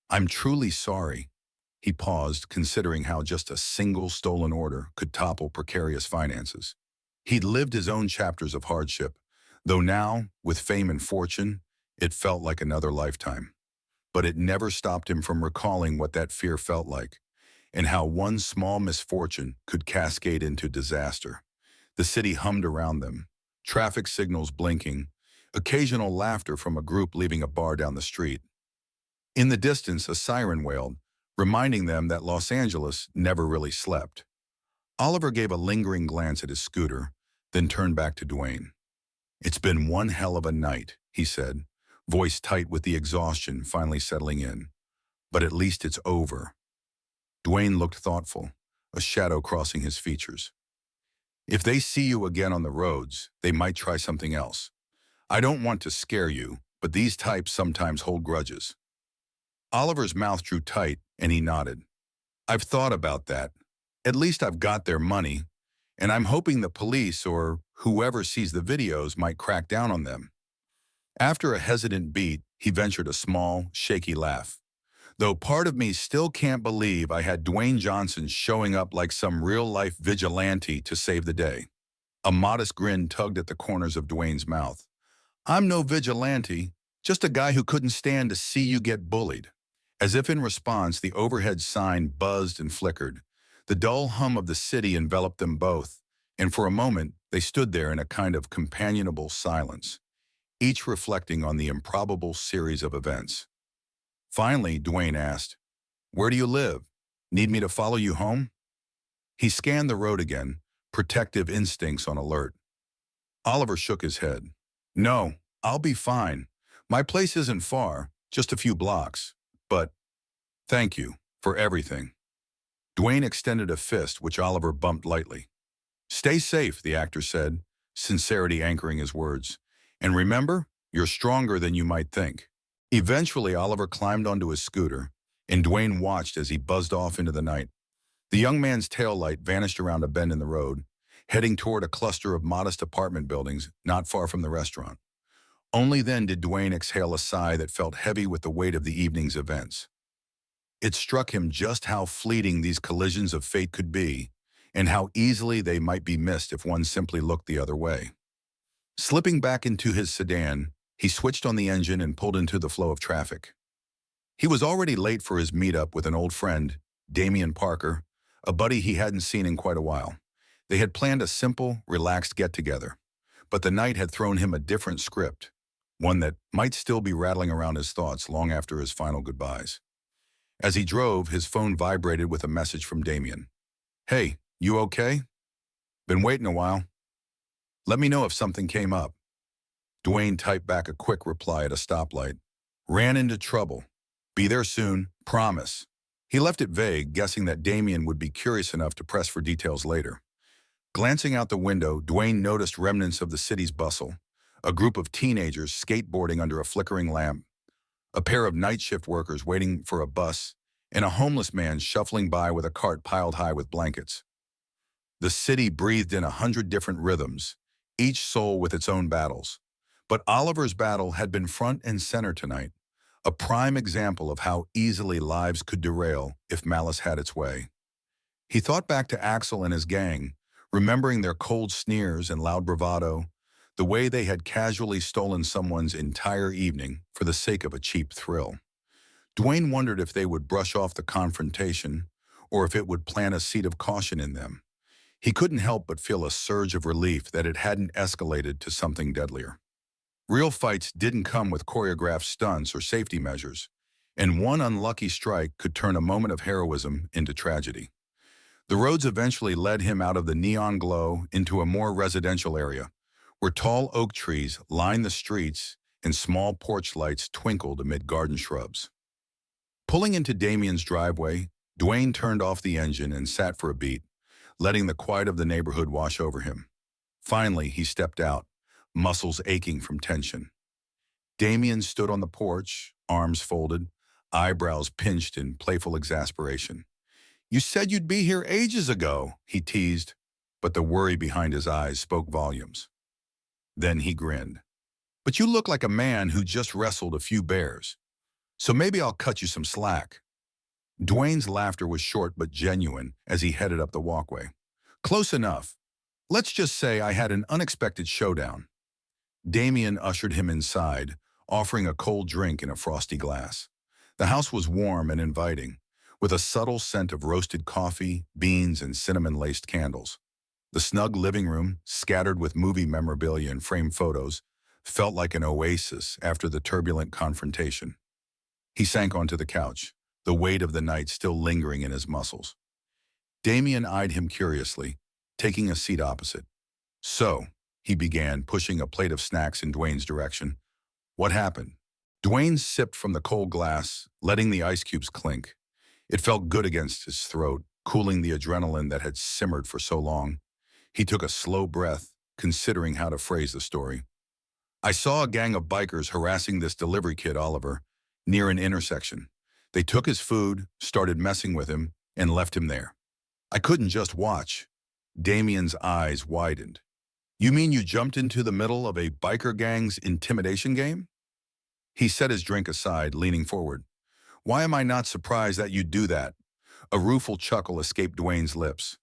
I'm truly sorry. He paused, considering how just a single stolen order could topple precarious finances. He'd lived his own chapters of hardship, though now, with fame and fortune, it felt like another lifetime. But it never stopped him from recalling what that fear felt like. and how one small misfortune could cascade into disaster. The city hummed around them, traffic signals blinking, occasional laughter from a group leaving a bar down the street. In the distance, a siren wailed, reminding them that Los Angeles never really slept. Oliver gave a lingering glance at his scooter, then turned back to Dwayne. "It's been one hell of a night," he said, voice tight with the exhaustion finally settling in. "But at least it's over." Dwayne looked thoughtful, a shadow crossing his features. "If they see you again on the roads, they might try something else. I don't want to scare you, but these types sometimes hold grudges." Oliver's mouth drew tight, and he nodded. "I've thought about that. At least I've got their money, and I'm hoping the police or whoever sees the videos might crack down on them." After a hesitant beat, he ventured a small, shaky laugh. "Though part of me still can't believe I had Dwayne Johnson showing up like some real-life vigilante to save the day." A modest grin tugged at the corners of Dwayne's mouth. "I'm no vigilante, just a guy who couldn't stand to see you get bullied." As if in response, the overhead sign buzzed and flickered. The dull hum of the city enveloped them both, and for a moment, they stood there in a kind of companionable silence, each reflecting on the improbable series of events. Finally, Dwayne asked, "Where do you live? Need me to follow you home?" He scanned the road again, protective instincts on alert. Oliver shook his head. "No, I'll be fine. My place isn't far, just a few blocks. But thank you for everything." Dwayne extended a fist, which Oliver bumped lightly. "Stay safe," the actor said, sincerity anchoring his words. "And remember, you're stronger than you might think." Eventually, Oliver climbed onto his scooter, and Dwayne watched as he buzzed off into the night. The young man's taillight vanished around a bend in the road, heading toward a cluster of modest apartment buildings not far from the restaurant. Only then did Dwayne exhale a sigh that felt heavy with the weight of the evening's events. It struck him just how fleeting these collisions of fate could be, and how easily they might be missed if one simply looked the other way. Slipping back into his sedan, he switched on the engine and pulled into the flow of traffic. He was already late for his meetup with an old friend, Damian Parker, a buddy he hadn't seen in quite a while. They had planned a simple, relaxed get-together, but the night had thrown him a different script, one that might still be rattling around his thoughts long after his final goodbyes. As he drove, his phone vibrated with a message from Damian. "Hey, you okay? Been waiting a while. Let me know if something came up." Dwayne typed back a quick reply at a stoplight. "Ran into trouble. Be there soon, promise." He left it vague, guessing that Damian would be curious enough to press for details later. Glancing out the window, Dwayne noticed remnants of the city's bustle, a group of teenagers skateboarding under a flickering lamp, a pair of night shift workers waiting for a bus, and a homeless man shuffling by with a cart piled high with blankets. The city breathed in 100 different rhythms, each soul with its own battles. But Oliver's battle had been front and center tonight, a prime example of how easily lives could derail if malice had its way. He thought back to Axel and his gang, remembering their cold sneers and loud bravado, the way they had casually stolen someone's entire evening for the sake of a cheap thrill. Dwayne wondered if they would brush off the confrontation, or if it would plant a seed of caution in them. He couldn't help but feel a surge of relief that it hadn't escalated to something deadlier. Real fights didn't come with choreographed stunts or safety measures, and one unlucky strike could turn a moment of heroism into tragedy. The roads eventually led him out of the neon glow into a more residential area, where tall oak trees lined the streets and small porch lights twinkled amid garden shrubs. Pulling into Damian's driveway, Dwayne turned off the engine and sat for a beat, letting the quiet of the neighborhood wash over him. Finally, he stepped out, muscles aching from tension. Damian stood on the porch, arms folded, eyebrows pinched in playful exasperation. "You said you'd be here ages ago," he teased, but the worry behind his eyes spoke volumes. Then he grinned. "But you look like a man who just wrestled a few bears. So maybe I'll cut you some slack." Dwayne's laughter was short but genuine as he headed up the walkway. "Close enough. Let's just say I had an unexpected showdown." Damian ushered him inside, offering a cold drink in a frosty glass. The house was warm and inviting, with a subtle scent of roasted coffee, beans, and cinnamon-laced candles. The snug living room, scattered with movie memorabilia and framed photos, felt like an oasis after the turbulent confrontation. He sank onto the couch, the weight of the night still lingering in his muscles. Damien eyed him curiously, taking a seat opposite. "So," he began, pushing a plate of snacks in Dwayne's direction. "What happened?" Dwayne sipped from the cold glass, letting the ice cubes clink. It felt good against his throat, cooling the adrenaline that had simmered for so long. He took a slow breath, considering how to phrase the story. "I saw a gang of bikers harassing this delivery kid, Oliver, near an intersection. They took his food, started messing with him, and left him there. I couldn't just watch." Damien's eyes widened. "You mean you jumped into the middle of a biker gang's intimidation game?" He set his drink aside, leaning forward. "Why am I not surprised that you'd do that?" A rueful chuckle escaped Dwayne's lips.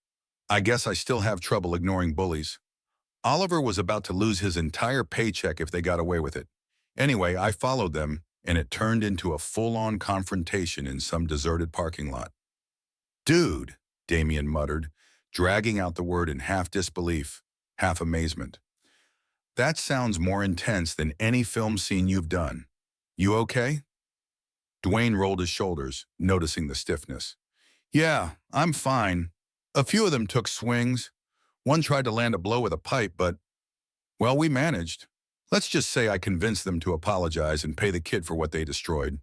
"I guess I still have trouble ignoring bullies. Oliver was about to lose his entire paycheck if they got away with it. Anyway, I followed them, and it turned into a full-on confrontation in some deserted parking lot." "Dude," Damien muttered, dragging out the word in half disbelief, half amazement. "That sounds more intense than any film scene you've done. You okay?" Dwayne rolled his shoulders, noticing the stiffness. "Yeah, I'm fine. A few of them took swings. One tried to land a blow with a pipe, but, well, we managed. Let's just say I convinced them to apologize and pay the kid for what they destroyed."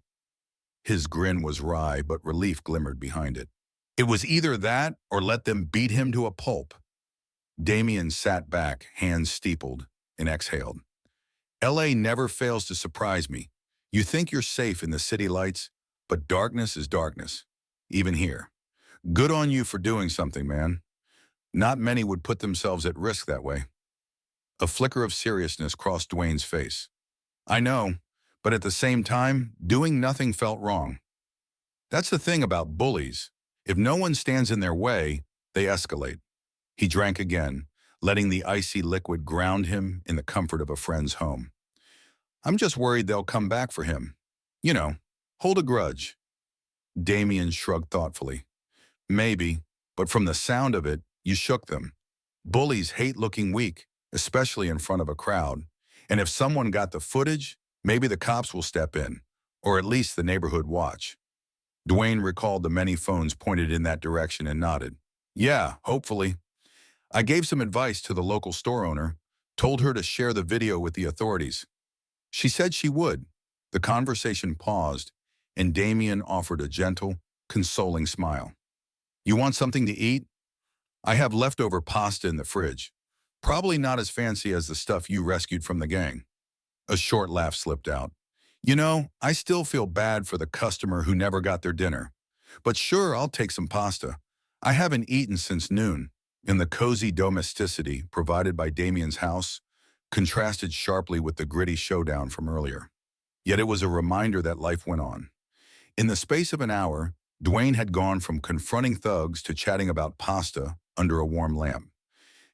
His grin was wry, but relief glimmered behind it. "It was either that or let them beat him to a pulp." Damien sat back, hands steepled, and exhaled. "LA never fails to surprise me. You think you're safe in the city lights, but darkness is darkness, even here. Good on you for doing something, man. Not many would put themselves at risk that way." A flicker of seriousness crossed Dwayne's face. "I know, but at the same time, doing nothing felt wrong. That's the thing about bullies. If no one stands in their way, they escalate." He drank again, letting the icy liquid ground him in the comfort of a friend's home. "I'm just worried they'll come back for him. You know, hold a grudge." Damien shrugged thoughtfully. "Maybe, but from the sound of it, you shook them. Bullies hate looking weak, especially in front of a crowd. And if someone got the footage, maybe the cops will step in, or at least the neighborhood watch." Dwayne recalled the many phones pointed in that direction and nodded. "Yeah, hopefully. I gave some advice to the local store owner, told her to share the video with the authorities. She said she would." The conversation paused, and Damien offered a gentle, consoling smile. "You want something to eat? I have leftover pasta in the fridge. Probably not as fancy as the stuff you rescued from the gang." A short laugh slipped out. "You know, I still feel bad for the customer who never got their dinner. But sure, I'll take some pasta. I haven't eaten since noon." And the cozy domesticity provided by Damien's house contrasted sharply with the gritty showdown from earlier. Yet it was a reminder that life went on. In the space of an hour, Dwayne had gone from confronting thugs to chatting about pasta under a warm lamp.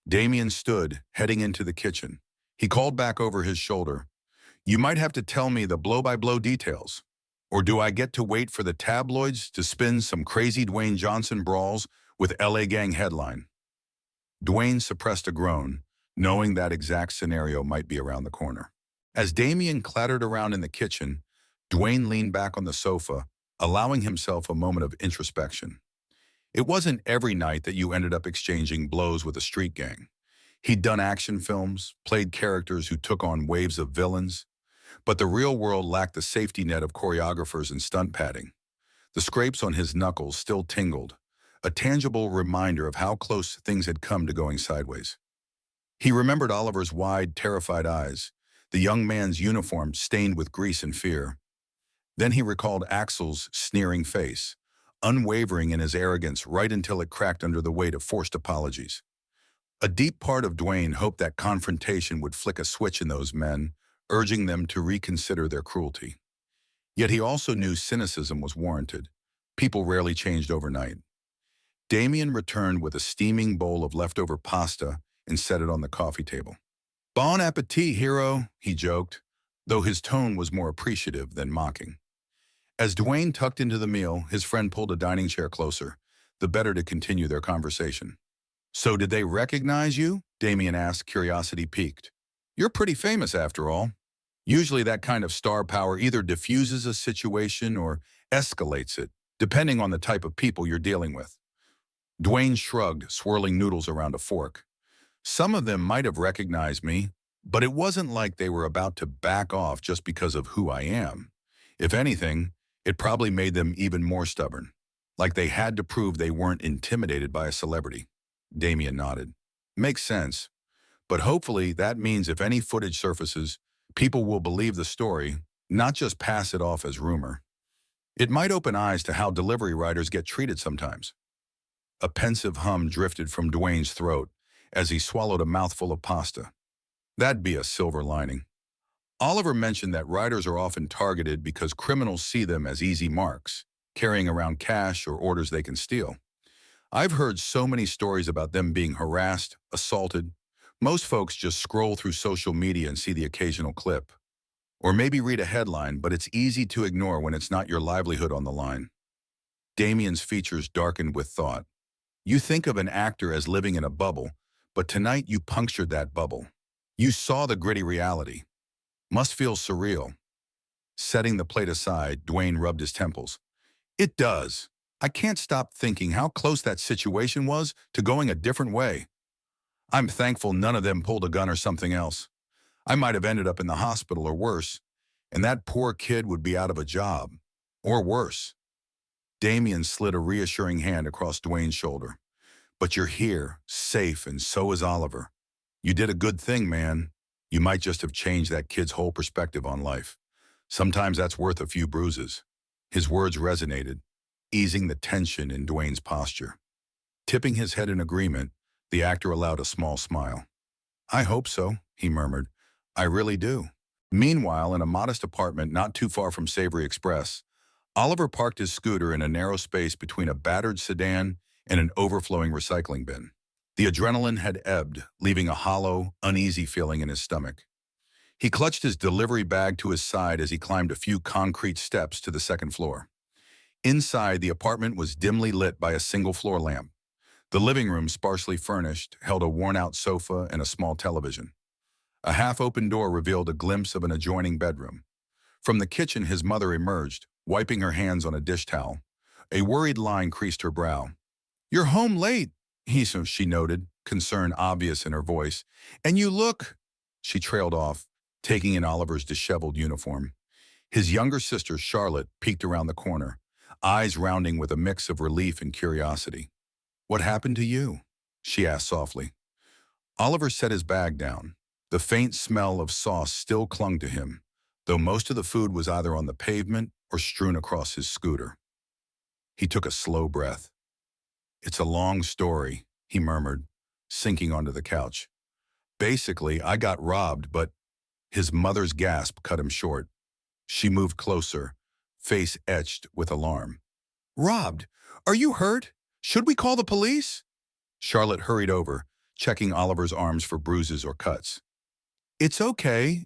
Damien stood, heading into the kitchen. He called back over his shoulder, "You might have to tell me the blow-by-blow details. Or do I get to wait for the tabloids to spin some crazy Dwayne Johnson brawls with LA Gang headline?" Dwayne suppressed a groan, knowing that exact scenario might be around the corner. As Damien clattered around in the kitchen, Dwayne leaned back on the sofa, allowing himself a moment of introspection. It wasn't every night that you ended up exchanging blows with a street gang. He'd done action films, played characters who took on waves of villains, but the real world lacked the safety net of choreographers and stunt padding. The scrapes on his knuckles still tingled, a tangible reminder of how close things had come to going sideways. He remembered Oliver's wide, terrified eyes, the young man's uniform stained with grease and fear. Then he recalled Axel's sneering face, unwavering in his arrogance right until it cracked under the weight of forced apologies. A deep part of Dwayne hoped that confrontation would flick a switch in those men, urging them to reconsider their cruelty. Yet he also knew cynicism was warranted. People rarely changed overnight. Damien returned with a steaming bowl of leftover pasta and set it on the coffee table. "Bon appetit, hero," he joked, though his tone was more appreciative than mocking. As Dwayne tucked into the meal, his friend pulled a dining chair closer, the better to continue their conversation. "So did they recognize you?" Damien asked, curiosity piqued. "You're pretty famous after all." Usually that kind of star power either diffuses a situation or escalates it, depending on the type of people you're dealing with. Dwayne shrugged, swirling noodles around a fork. "Some of them might have recognized me, but it wasn't like they were about to back off just because of who I am. If anything, it probably made them even more stubborn, like they had to prove they weren't intimidated by a celebrity." Damien nodded. "Makes sense. But hopefully that means if any footage surfaces, people will believe the story, not just pass it off as rumor. It might open eyes to how delivery riders get treated sometimes." A pensive hum drifted from Dwayne's throat as he swallowed a mouthful of pasta. "That'd be a silver lining." Oliver mentioned that riders are often targeted because criminals see them as easy marks, carrying around cash or orders they can steal. "I've heard so many stories about them being harassed, assaulted. Most folks just scroll through social media and see the occasional clip. Or maybe read a headline, but it's easy to ignore when it's not your livelihood on the line." Damien's features darkened with thought. "You think of an actor as living in a bubble, but tonight you punctured that bubble. You saw the gritty reality. Must feel surreal." Setting the plate aside, Dwayne rubbed his temples. "It does. I can't stop thinking how close that situation was to going a different way. I'm thankful none of them pulled a gun or something else. I might have ended up in the hospital or worse, and that poor kid would be out of a job. Or worse." Damien slid a reassuring hand across Dwayne's shoulder. "But you're here, safe, and so is Oliver. You did a good thing, man. You might just have changed that kid's whole perspective on life. Sometimes that's worth a few bruises." His words resonated, easing the tension in Dwayne's posture. Tipping his head in agreement, the actor allowed a small smile. "I hope so," he murmured. "I really do." Meanwhile, in a modest apartment not too far from Savory Express, Oliver parked his scooter in a narrow space between a battered sedan and an overflowing recycling bin. The adrenaline had ebbed, leaving a hollow, uneasy feeling in his stomach. He clutched his delivery bag to his side as he climbed a few concrete steps to the second floor. Inside, the apartment was dimly lit by a single floor lamp. The living room, sparsely furnished, held a worn-out sofa and a small television. A half-open door revealed a glimpse of an adjoining bedroom. From the kitchen, his mother emerged, wiping her hands on a dish towel. A worried line creased her brow. "You're home late," she noted, concern obvious in her voice. "And you look—" She trailed off, taking in Oliver's disheveled uniform. His younger sister, Charlotte, peeked around the corner, eyes rounding with a mix of relief and curiosity. "What happened to you?" she asked softly. Oliver set his bag down. The faint smell of sauce still clung to him, though most of the food was either on the pavement or strewn across his scooter. He took a slow breath. "It's a long story," he murmured, sinking onto the couch. "Basically, I got robbed, but—" His mother's gasp cut him short. She moved closer, face etched with alarm. "Robbed? Are you hurt? Should we call the police?" Charlotte hurried over, checking Oliver's arms for bruises or cuts. It's okay,"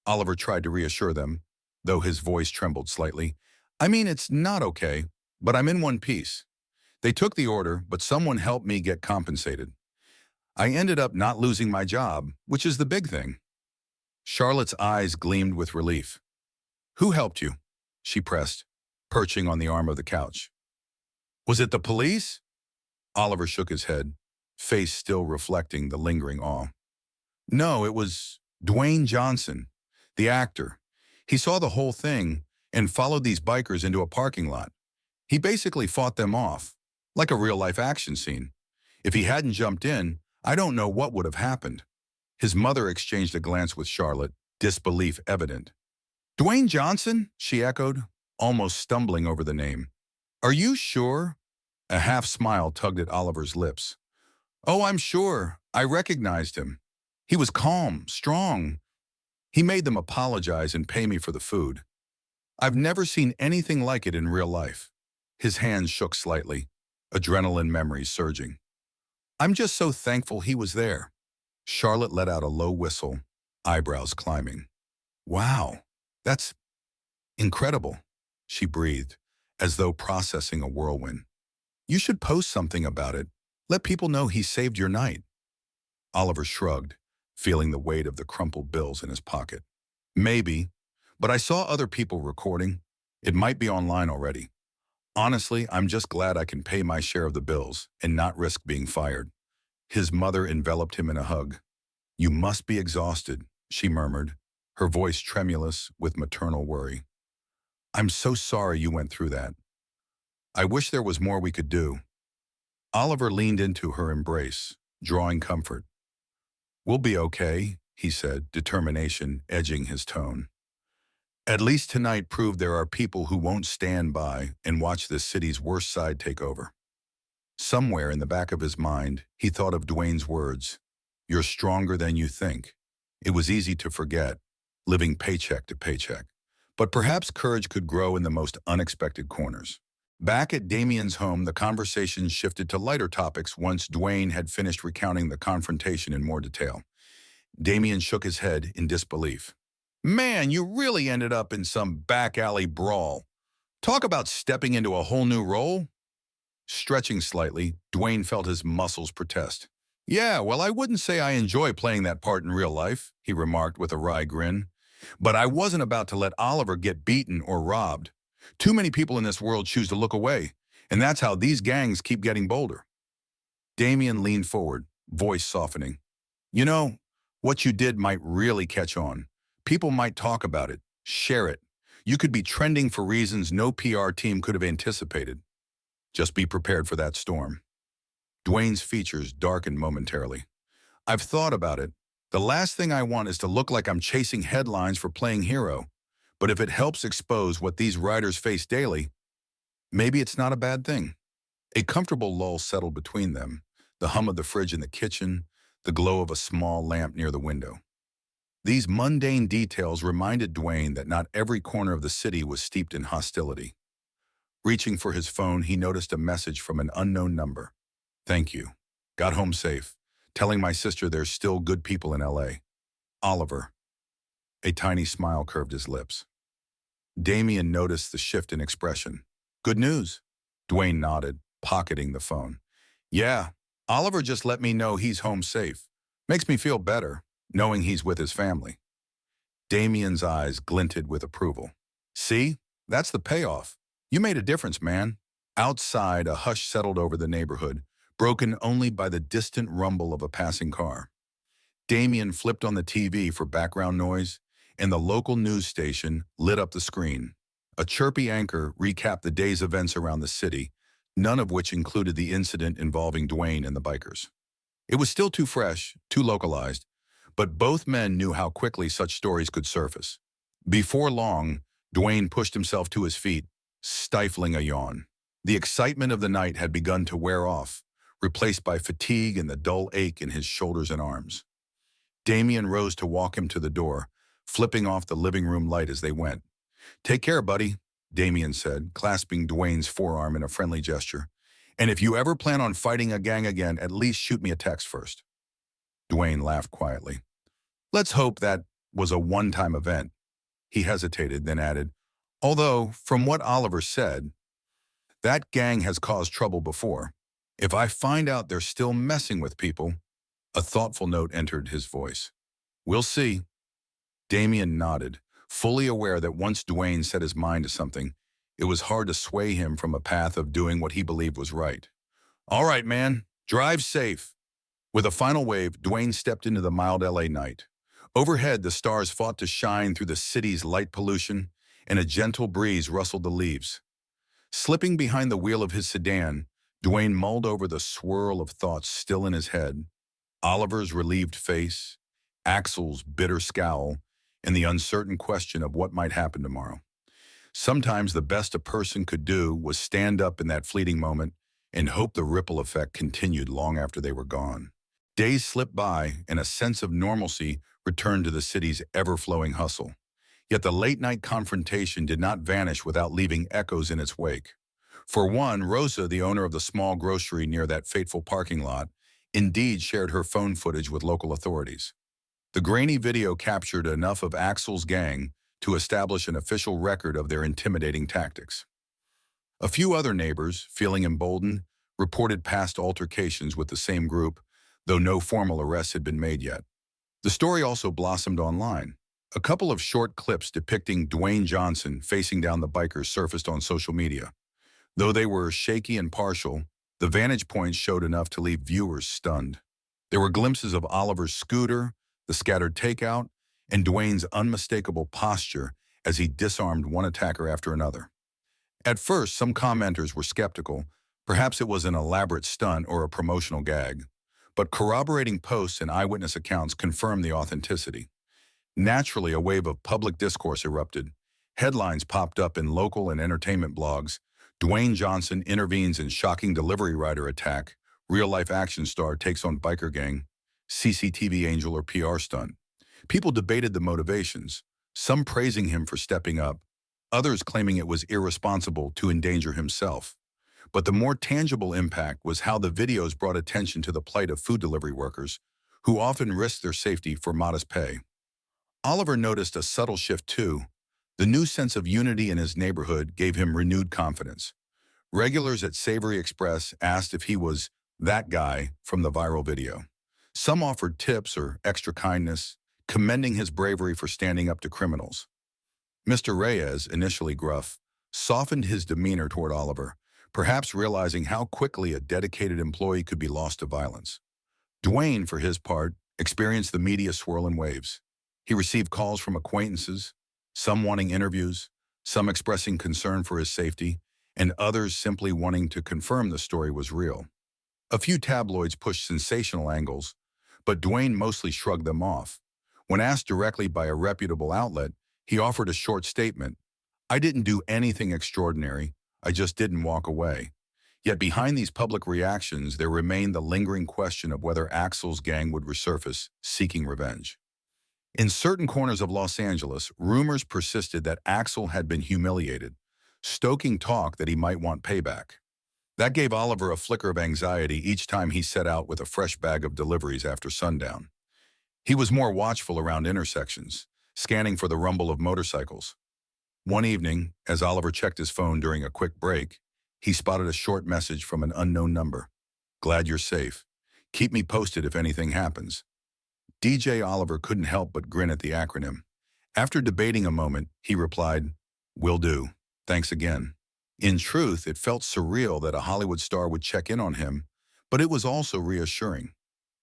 Oliver tried to reassure them, though his voice trembled slightly. "I mean, it's not okay, but I'm in one piece. They took the order, but someone helped me get compensated. I ended up not losing my job, which is the big thing." Charlotte's eyes gleamed with relief. "Who helped you?" she pressed, perching on the arm of the couch. "Was it the police?" Oliver shook his head, face still reflecting the lingering awe. "No, it was Dwayne Johnson, the actor. He saw the whole thing and followed these bikers into a parking lot. He basically fought them off, like a real-life action scene. If he hadn't jumped in, I don't know what would have happened." His mother exchanged a glance with Charlotte, disbelief evident. "Dwayne Johnson?" she echoed, almost stumbling over the name. "Are you sure?" A half-smile tugged at Oliver's lips. "Oh, I'm sure. I recognized him. He was calm, strong. He made them apologize and pay me for the food. I've never seen anything like it in real life." His hands shook slightly, adrenaline memories surging. "I'm just so thankful he was there." Charlotte let out a low whistle, eyebrows climbing. "Wow, that's Incredible, she breathed, as though processing a whirlwind. You should post something about it. Let people know he saved your night. Oliver shrugged, feeling the weight of the crumpled bills in his pocket. Maybe, but I saw other people recording. It might be online already. Honestly, I'm just glad I can pay my share of the bills and not risk being fired. His mother enveloped him in a hug. You must be exhausted, she murmured, her voice tremulous with maternal worry. I'm so sorry you went through that. I wish there was more we could do. Oliver leaned into her embrace, drawing comfort. We'll be okay, he said, determination edging his tone. At least tonight proved there are people who won't stand by and watch this city's worst side take over. Somewhere in the back of his mind, he thought of Dwayne's words. You're stronger than you think. It was easy to forget, living paycheck to paycheck. But perhaps courage could grow in the most unexpected corners. Back at Damien's home, the conversation shifted to lighter topics once Dwayne had finished recounting the confrontation in more detail. Damien shook his head in disbelief. Man, you really ended up in some back alley brawl. Talk about stepping into a whole new role. Stretching slightly, Dwayne felt his muscles protest. Yeah, well, I wouldn't say I enjoy playing that part in real life, he remarked with a wry grin. But I wasn't about to let Oliver get beaten or robbed. Too many people in this world choose to look away, and that's how these gangs keep getting bolder. Damien leaned forward, voice softening. You know, what you did might really catch on. People might talk about it, share it. You could be trending for reasons no PR team could have anticipated. Just be prepared for that storm. Dwayne's features darkened momentarily. I've thought about it. The last thing I want is to look like I'm chasing headlines for playing hero. But if it helps expose what these writers face daily, maybe it's not a bad thing. A comfortable lull settled between them, the hum of the fridge in the kitchen, the glow of a small lamp near the window. These mundane details reminded Dwayne that not every corner of the city was steeped in hostility. Reaching for his phone, he noticed a message from an unknown number. Thank you. Got home safe. Telling my sister there's still good people in LA. Oliver. A tiny smile curved his lips. Damien noticed the shift in expression. Good news. Dwayne nodded, pocketing the phone. Yeah, Oliver just let me know he's home safe. Makes me feel better, knowing he's with his family. Damien's eyes glinted with approval. See, that's the payoff. You made a difference, man. Outside, a hush settled over the neighborhood, broken only by the distant rumble of a passing car. Damien flipped on the TV for background noise, and the local news station lit up the screen. A chirpy anchor recapped the day's events around the city, none of which included the incident involving Dwayne and the bikers. It was still too fresh, too localized, but both men knew how quickly such stories could surface. Before long, Dwayne pushed himself to his feet, stifling a yawn. The excitement of the night had begun to wear off, replaced by fatigue and the dull ache in his shoulders and arms. Damien rose to walk him to the door, flipping off the living room light as they went. Take care, buddy, Damien said, clasping Dwayne's forearm in a friendly gesture. And if you ever plan on fighting a gang again, at least shoot me a text first. Dwayne laughed quietly. Let's hope that was a one-time event. He hesitated, then added, although, from what Oliver said, that gang has caused trouble before. If I find out they're still messing with people, a thoughtful note entered his voice. We'll see. Damien nodded, fully aware that once Dwayne set his mind to something, it was hard to sway him from a path of doing what he believed was right. All right, man, drive safe. With a final wave, Dwayne stepped into the mild LA night. Overhead, the stars fought to shine through the city's light pollution, and a gentle breeze rustled the leaves. Slipping behind the wheel of his sedan, Dwayne mulled over the swirl of thoughts still in his head. Oliver's relieved face, Axel's bitter scowl, and the uncertain question of what might happen tomorrow. Sometimes the best a person could do was stand up in that fleeting moment and hope the ripple effect continued long after they were gone. Days slipped by, and a sense of normalcy returned to the city's ever-flowing hustle. Yet the late-night confrontation did not vanish without leaving echoes in its wake. For one, Rosa, the owner of the small grocery near that fateful parking lot, indeed shared her phone footage with local authorities. The grainy video captured enough of Axel's gang to establish an official record of their intimidating tactics. A few other neighbors, feeling emboldened, reported past altercations with the same group, though no formal arrests had been made yet. The story also blossomed online. A couple of short clips depicting Dwayne Johnson facing down the bikers surfaced on social media. Though they were shaky and partial, the vantage points showed enough to leave viewers stunned. There were glimpses of Oliver's scooter, the scattered takeout, and Dwayne's unmistakable posture as he disarmed one attacker after another. At first, some commenters were skeptical. Perhaps it was an elaborate stunt or a promotional gag. But corroborating posts and eyewitness accounts confirmed the authenticity. Naturally, a wave of public discourse erupted. Headlines popped up in local and entertainment blogs. Dwayne Johnson intervenes in shocking delivery rider attack. Real-life action star takes on biker gang. CCTV angel or PR stunt. People debated the motivations, some praising him for stepping up, others claiming it was irresponsible to endanger himself. But the more tangible impact was how the videos brought attention to the plight of food delivery workers, who often risk their safety for modest pay. Oliver noticed a subtle shift too. The new sense of unity in his neighborhood gave him renewed confidence. Regulars at Savory Express asked if he was that guy from the viral video. Some offered tips or extra kindness, commending his bravery for standing up to criminals. Mr. Reyes, initially gruff, softened his demeanor toward Oliver, perhaps realizing how quickly a dedicated employee could be lost to violence. Dwayne, for his part, experienced the media swirl in waves. He received calls from acquaintances, some wanting interviews, some expressing concern for his safety, and others simply wanting to confirm the story was real. A few tabloids pushed sensational angles, but Dwayne mostly shrugged them off. When asked directly by a reputable outlet, he offered a short statement. "I didn't do anything extraordinary. I just didn't walk away." Yet behind these public reactions, there remained the lingering question of whether Axel's gang would resurface, seeking revenge. In certain corners of Los Angeles, rumors persisted that Axel had been humiliated, stoking talk that he might want payback. That gave Oliver a flicker of anxiety each time he set out with a fresh bag of deliveries after sundown. He was more watchful around intersections, scanning for the rumble of motorcycles. One evening, as Oliver checked his phone during a quick break, he spotted a short message from an unknown number. "Glad you're safe. Keep me posted if anything happens." DJ Oliver couldn't help but grin at the acronym. After debating a moment, he replied, "Will do. Thanks again." In truth, it felt surreal that a Hollywood star would check in on him, but it was also reassuring.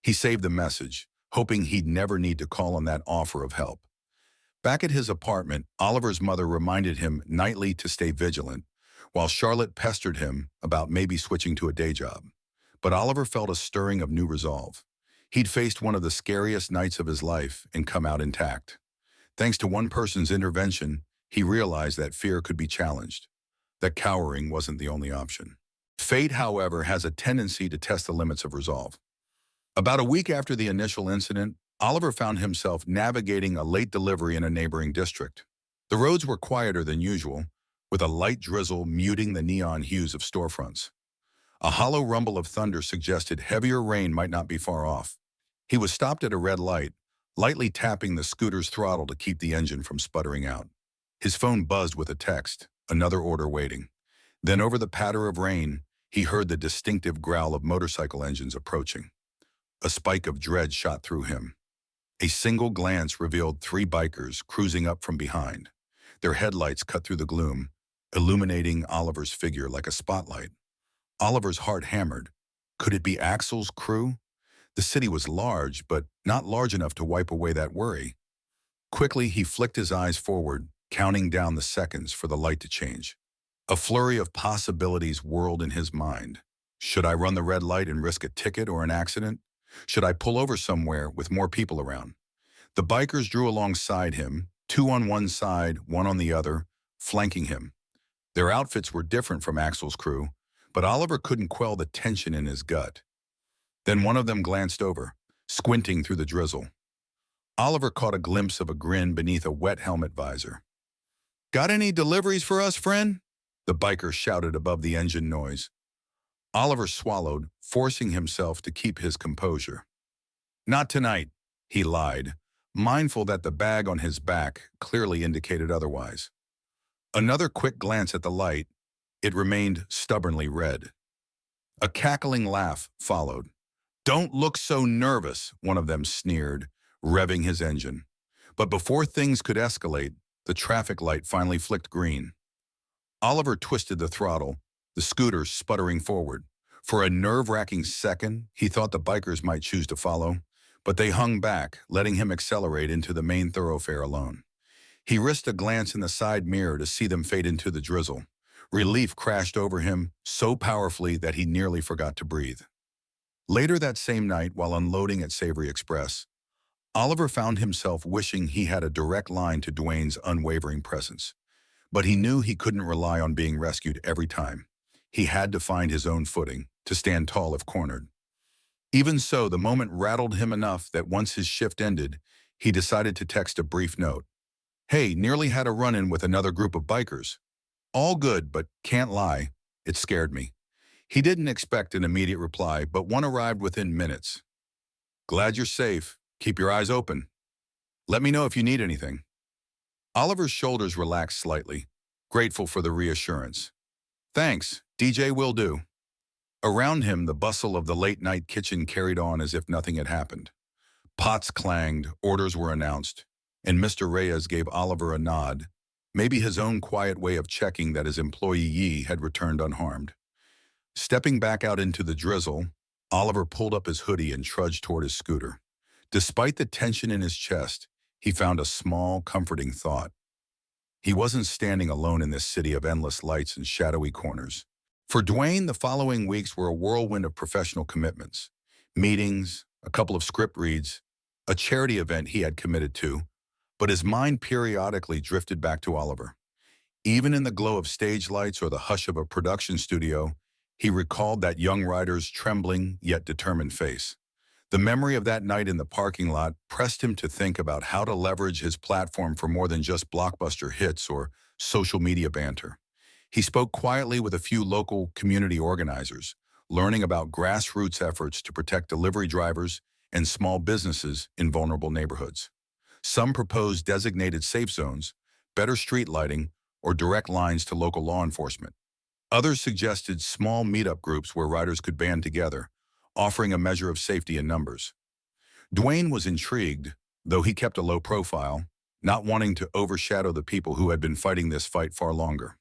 He saved the message, hoping he'd never need to call on that offer of help. Back at his apartment, Oliver's mother reminded him nightly to stay vigilant, while Charlotte pestered him about maybe switching to a day job. But Oliver felt a stirring of new resolve. He'd faced one of the scariest nights of his life and come out intact. Thanks to one person's intervention, he realized that fear could be challenged, that cowering wasn't the only option. Fate, however, has a tendency to test the limits of resolve. About a week after the initial incident, Oliver found himself navigating a late delivery in a neighboring district. The roads were quieter than usual, with a light drizzle muting the neon hues of storefronts. A hollow rumble of thunder suggested heavier rain might not be far off. He was stopped at a red light, lightly tapping the scooter's throttle to keep the engine from sputtering out. His phone buzzed with a text, another order waiting. Then over the patter of rain, he heard the distinctive growl of motorcycle engines approaching. A spike of dread shot through him. A single glance revealed 3 bikers cruising up from behind. Their headlights cut through the gloom, illuminating Oliver's figure like a spotlight. Oliver's heart hammered. Could it be Axel's crew? The city was large, but not large enough to wipe away that worry. Quickly, he flicked his eyes forward, counting down the seconds for the light to change. A flurry of possibilities whirled in his mind. Should I run the red light and risk a ticket or an accident? Should I pull over somewhere with more people around? The bikers drew alongside him, 2 on one side, 1 on the other, flanking him. Their outfits were different from Axel's crew, but Oliver couldn't quell the tension in his gut. Then one of them glanced over, squinting through the drizzle. Oliver caught a glimpse of a grin beneath a wet helmet visor. "Got any deliveries for us, friend?" the biker shouted above the engine noise. Oliver swallowed, forcing himself to keep his composure. "Not tonight," he lied, mindful that the bag on his back clearly indicated otherwise. Another quick glance at the light, it remained stubbornly red. A cackling laugh followed. "Don't look so nervous," one of them sneered, revving his engine. But before things could escalate, the traffic light finally flicked green. Oliver twisted the throttle, the scooter sputtering forward. For a nerve-wracking second, he thought the bikers might choose to follow, but they hung back, letting him accelerate into the main thoroughfare alone. He risked a glance in the side mirror to see them fade into the drizzle. Relief crashed over him so powerfully that he nearly forgot to breathe. Later that same night, while unloading at Savory Express, Oliver found himself wishing he had a direct line to Dwayne's unwavering presence. But he knew he couldn't rely on being rescued every time. He had to find his own footing, to stand tall if cornered. Even so, the moment rattled him enough that once his shift ended, he decided to text a brief note. "Hey, nearly had a run-in with another group of bikers. All good, but can't lie, it scared me." He didn't expect an immediate reply, but one arrived within minutes. "Glad you're safe. Keep your eyes open. Let me know if you need anything." Oliver's shoulders relaxed slightly, grateful for the reassurance. "Thanks, DJ will do." Around him, the bustle of the late-night kitchen carried on as if nothing had happened. Pots clanged, orders were announced, and Mr. Reyes gave Oliver a nod, maybe his own quiet way of checking that his employee had returned unharmed. Stepping back out into the drizzle, Oliver pulled up his hoodie and trudged toward his scooter. Despite the tension in his chest, he found a small, comforting thought. He wasn't standing alone in this city of endless lights and shadowy corners. For Dwayne, the following weeks were a whirlwind of professional commitments. Meetings, a couple of script reads, a charity event he had committed to, but his mind periodically drifted back to Oliver. Even in the glow of stage lights or the hush of a production studio, he recalled that young writer's trembling yet determined face. The memory of that night in the parking lot pressed him to think about how to leverage his platform for more than just blockbuster hits or social media banter. He spoke quietly with a few local community organizers, learning about grassroots efforts to protect delivery drivers and small businesses in vulnerable neighborhoods. Some proposed designated safe zones, better street lighting, or direct lines to local law enforcement. Others suggested small meetup groups where riders could band together, offering a measure of safety in numbers. Dwayne was intrigued, though he kept a low profile, not wanting to overshadow the people who had been fighting this fight far longer.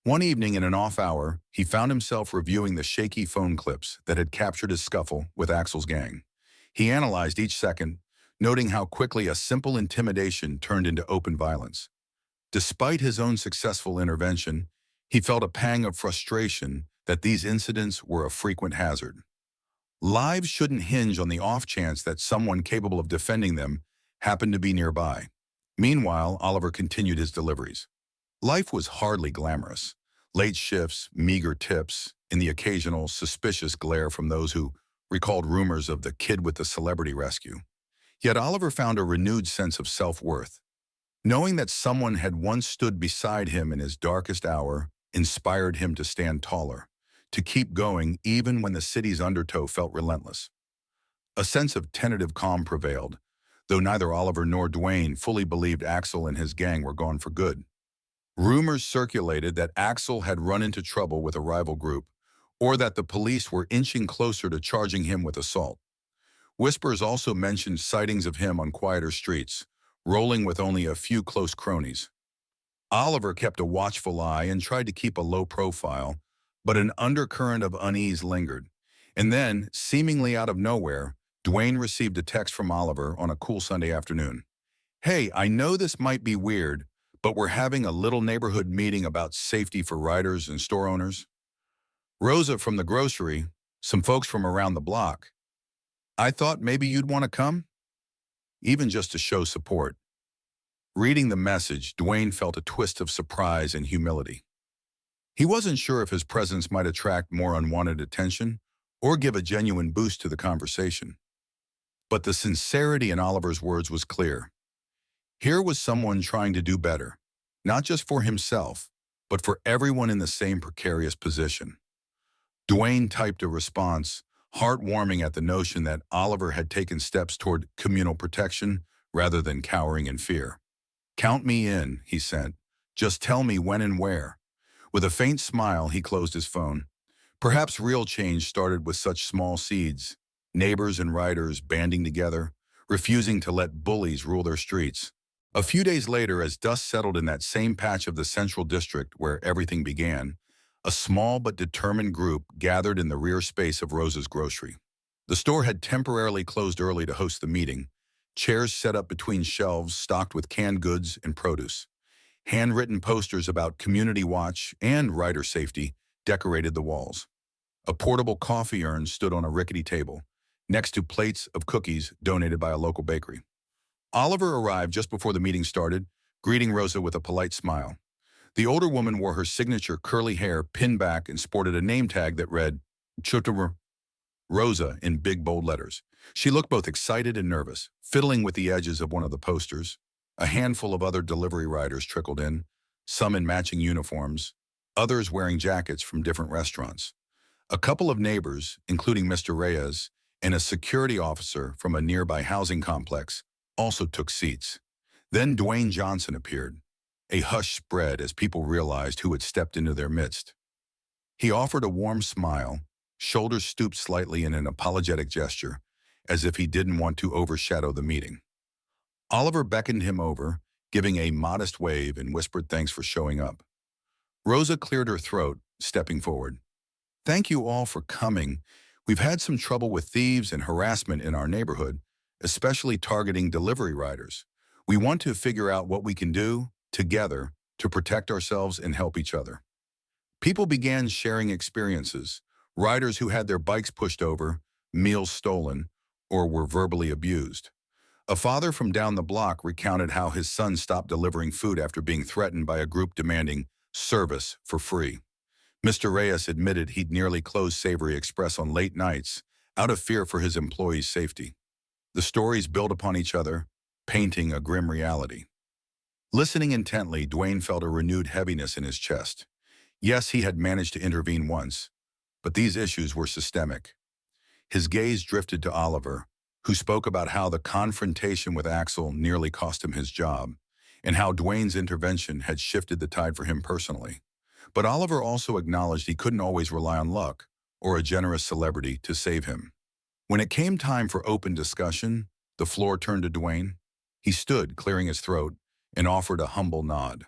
One evening in an off hour, he found himself reviewing the shaky phone clips that had captured his scuffle with Axel's gang. He analyzed each second, noting how quickly a simple intimidation turned into open violence. Despite his own successful intervention, he felt a pang of frustration that these incidents were a frequent hazard. Lives shouldn't hinge on the off chance that someone capable of defending them happened to be nearby. Meanwhile, Oliver continued his deliveries. Life was hardly glamorous. Late shifts, meager tips, and the occasional suspicious glare from those who recalled rumors of the kid with the celebrity rescue. Yet Oliver found a renewed sense of self-worth. Knowing that someone had once stood beside him in his darkest hour inspired him to stand taller, to keep going even when the city's undertow felt relentless. A sense of tentative calm prevailed, though neither Oliver nor Dwayne fully believed Axel and his gang were gone for good. Rumors circulated that Axel had run into trouble with a rival group, or that the police were inching closer to charging him with assault. Whispers also mentioned sightings of him on quieter streets, rolling with only a few close cronies. Oliver kept a watchful eye and tried to keep a low profile, but an undercurrent of unease lingered. And then, seemingly out of nowhere, Dwayne received a text from Oliver on a cool Sunday afternoon. "Hey, I know this might be weird, but we're having a little neighborhood meeting about safety for riders and store owners. Rosa from the grocery, some folks from around the block. I thought maybe you'd want to come?" Even just to show support. Reading the message, Dwayne felt a twist of surprise and humility. He wasn't sure if his presence might attract more unwanted attention or give a genuine boost to the conversation. But the sincerity in Oliver's words was clear. Here was someone trying to do better, not just for himself, but for everyone in the same precarious position. Dwayne typed a response, heartwarming at the notion that Oliver had taken steps toward communal protection rather than cowering in fear. "Count me in," he sent. "Just tell me when and where." With a faint smile, he closed his phone. Perhaps real change started with such small seeds, neighbors and riders banding together, refusing to let bullies rule their streets. A few days later, as dust settled in that same patch of the Central District where everything began, a small but determined group gathered in the rear space of Rosa's grocery. The store had temporarily closed early to host the meeting, chairs set up between shelves stocked with canned goods and produce. Handwritten posters about community watch and rider safety decorated the walls. A portable coffee urn stood on a rickety table, next to plates of cookies donated by a local bakery. Oliver arrived just before the meeting started, greeting Rosa with a polite smile. The older woman wore her signature curly hair pinned back and sported a name tag that read, Chutter Rosa in big bold letters. She looked both excited and nervous, fiddling with the edges of one of the posters. A handful of other delivery riders trickled in, some in matching uniforms, others wearing jackets from different restaurants. A couple of neighbors, including Mr. Reyes and a security officer from a nearby housing complex, also took seats. Then Dwayne Johnson appeared. A hush spread as people realized who had stepped into their midst. He offered a warm smile, shoulders stooped slightly in an apologetic gesture, as if he didn't want to overshadow the meeting. Oliver beckoned him over, giving a modest wave and whispered thanks for showing up. Rosa cleared her throat, stepping forward. "Thank you all for coming. We've had some trouble with thieves and harassment in our neighborhood, especially targeting delivery riders. We want to figure out what we can do, together, to protect ourselves and help each other." People began sharing experiences, riders who had their bikes pushed over, meals stolen, or were verbally abused. A father from down the block recounted how his son stopped delivering food after being threatened by a group demanding service for free. Mr. Reyes admitted he'd nearly closed Savory Express on late nights out of fear for his employees' safety. The stories built upon each other, painting a grim reality. Listening intently, Dwayne felt a renewed heaviness in his chest. Yes, he had managed to intervene once, but these issues were systemic. His gaze drifted to Oliver, who spoke about how the confrontation with Axel nearly cost him his job, and how Dwayne's intervention had shifted the tide for him personally. But Oliver also acknowledged he couldn't always rely on luck or a generous celebrity to save him. When it came time for open discussion, the floor turned to Dwayne. He stood, clearing his throat, and offered a humble nod.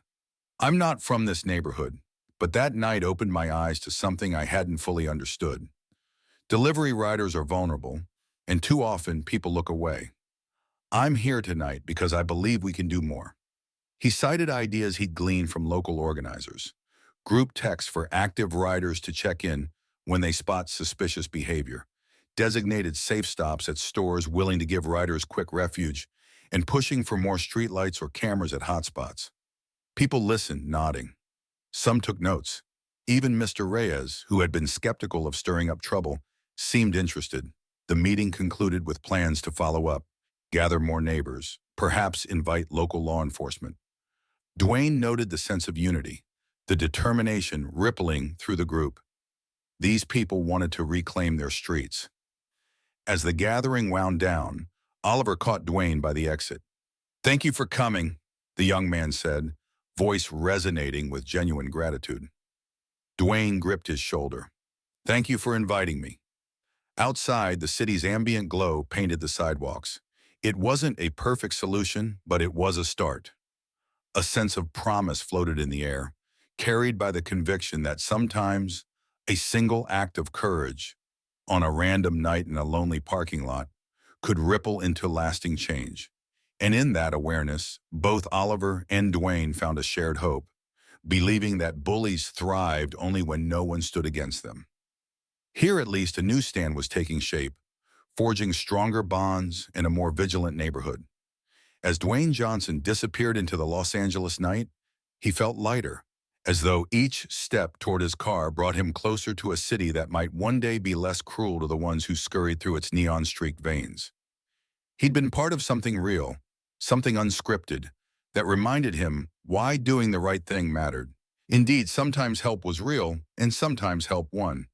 "I'm not from this neighborhood, but that night opened my eyes to something I hadn't fully understood. Delivery riders are vulnerable, and too often people look away. I'm here tonight because I believe we can do more." He cited ideas he'd gleaned from local organizers. Group texts for active riders to check in when they spot suspicious behavior, designated safe stops at stores willing to give riders quick refuge, and pushing for more streetlights or cameras at hotspots. People listened, nodding. Some took notes. Even Mr. Reyes, who had been skeptical of stirring up trouble, seemed interested. The meeting concluded with plans to follow up, gather more neighbors, perhaps invite local law enforcement. Dwayne noted the sense of unity, the determination rippling through the group. These people wanted to reclaim their streets. As the gathering wound down, Oliver caught Dwayne by the exit. "Thank you for coming," the young man said, voice resonating with genuine gratitude. Dwayne gripped his shoulder. "Thank you for inviting me." Outside, the city's ambient glow painted the sidewalks. It wasn't a perfect solution, but it was a start. A sense of promise floated in the air, carried by the conviction that sometimes a single act of courage on a random night in a lonely parking lot could ripple into lasting change. And in that awareness, both Oliver and Dwayne found a shared hope, believing that bullies thrived only when no one stood against them. Here at least a new stand was taking shape, forging stronger bonds in a more vigilant neighborhood. As Dwayne Johnson disappeared into the Los Angeles night, he felt lighter, as though each step toward his car brought him closer to a city that might one day be less cruel to the ones who scurried through its neon-streaked veins. He'd been part of something real, something unscripted, that reminded him why doing the right thing mattered. Indeed, sometimes help was real, and sometimes help won.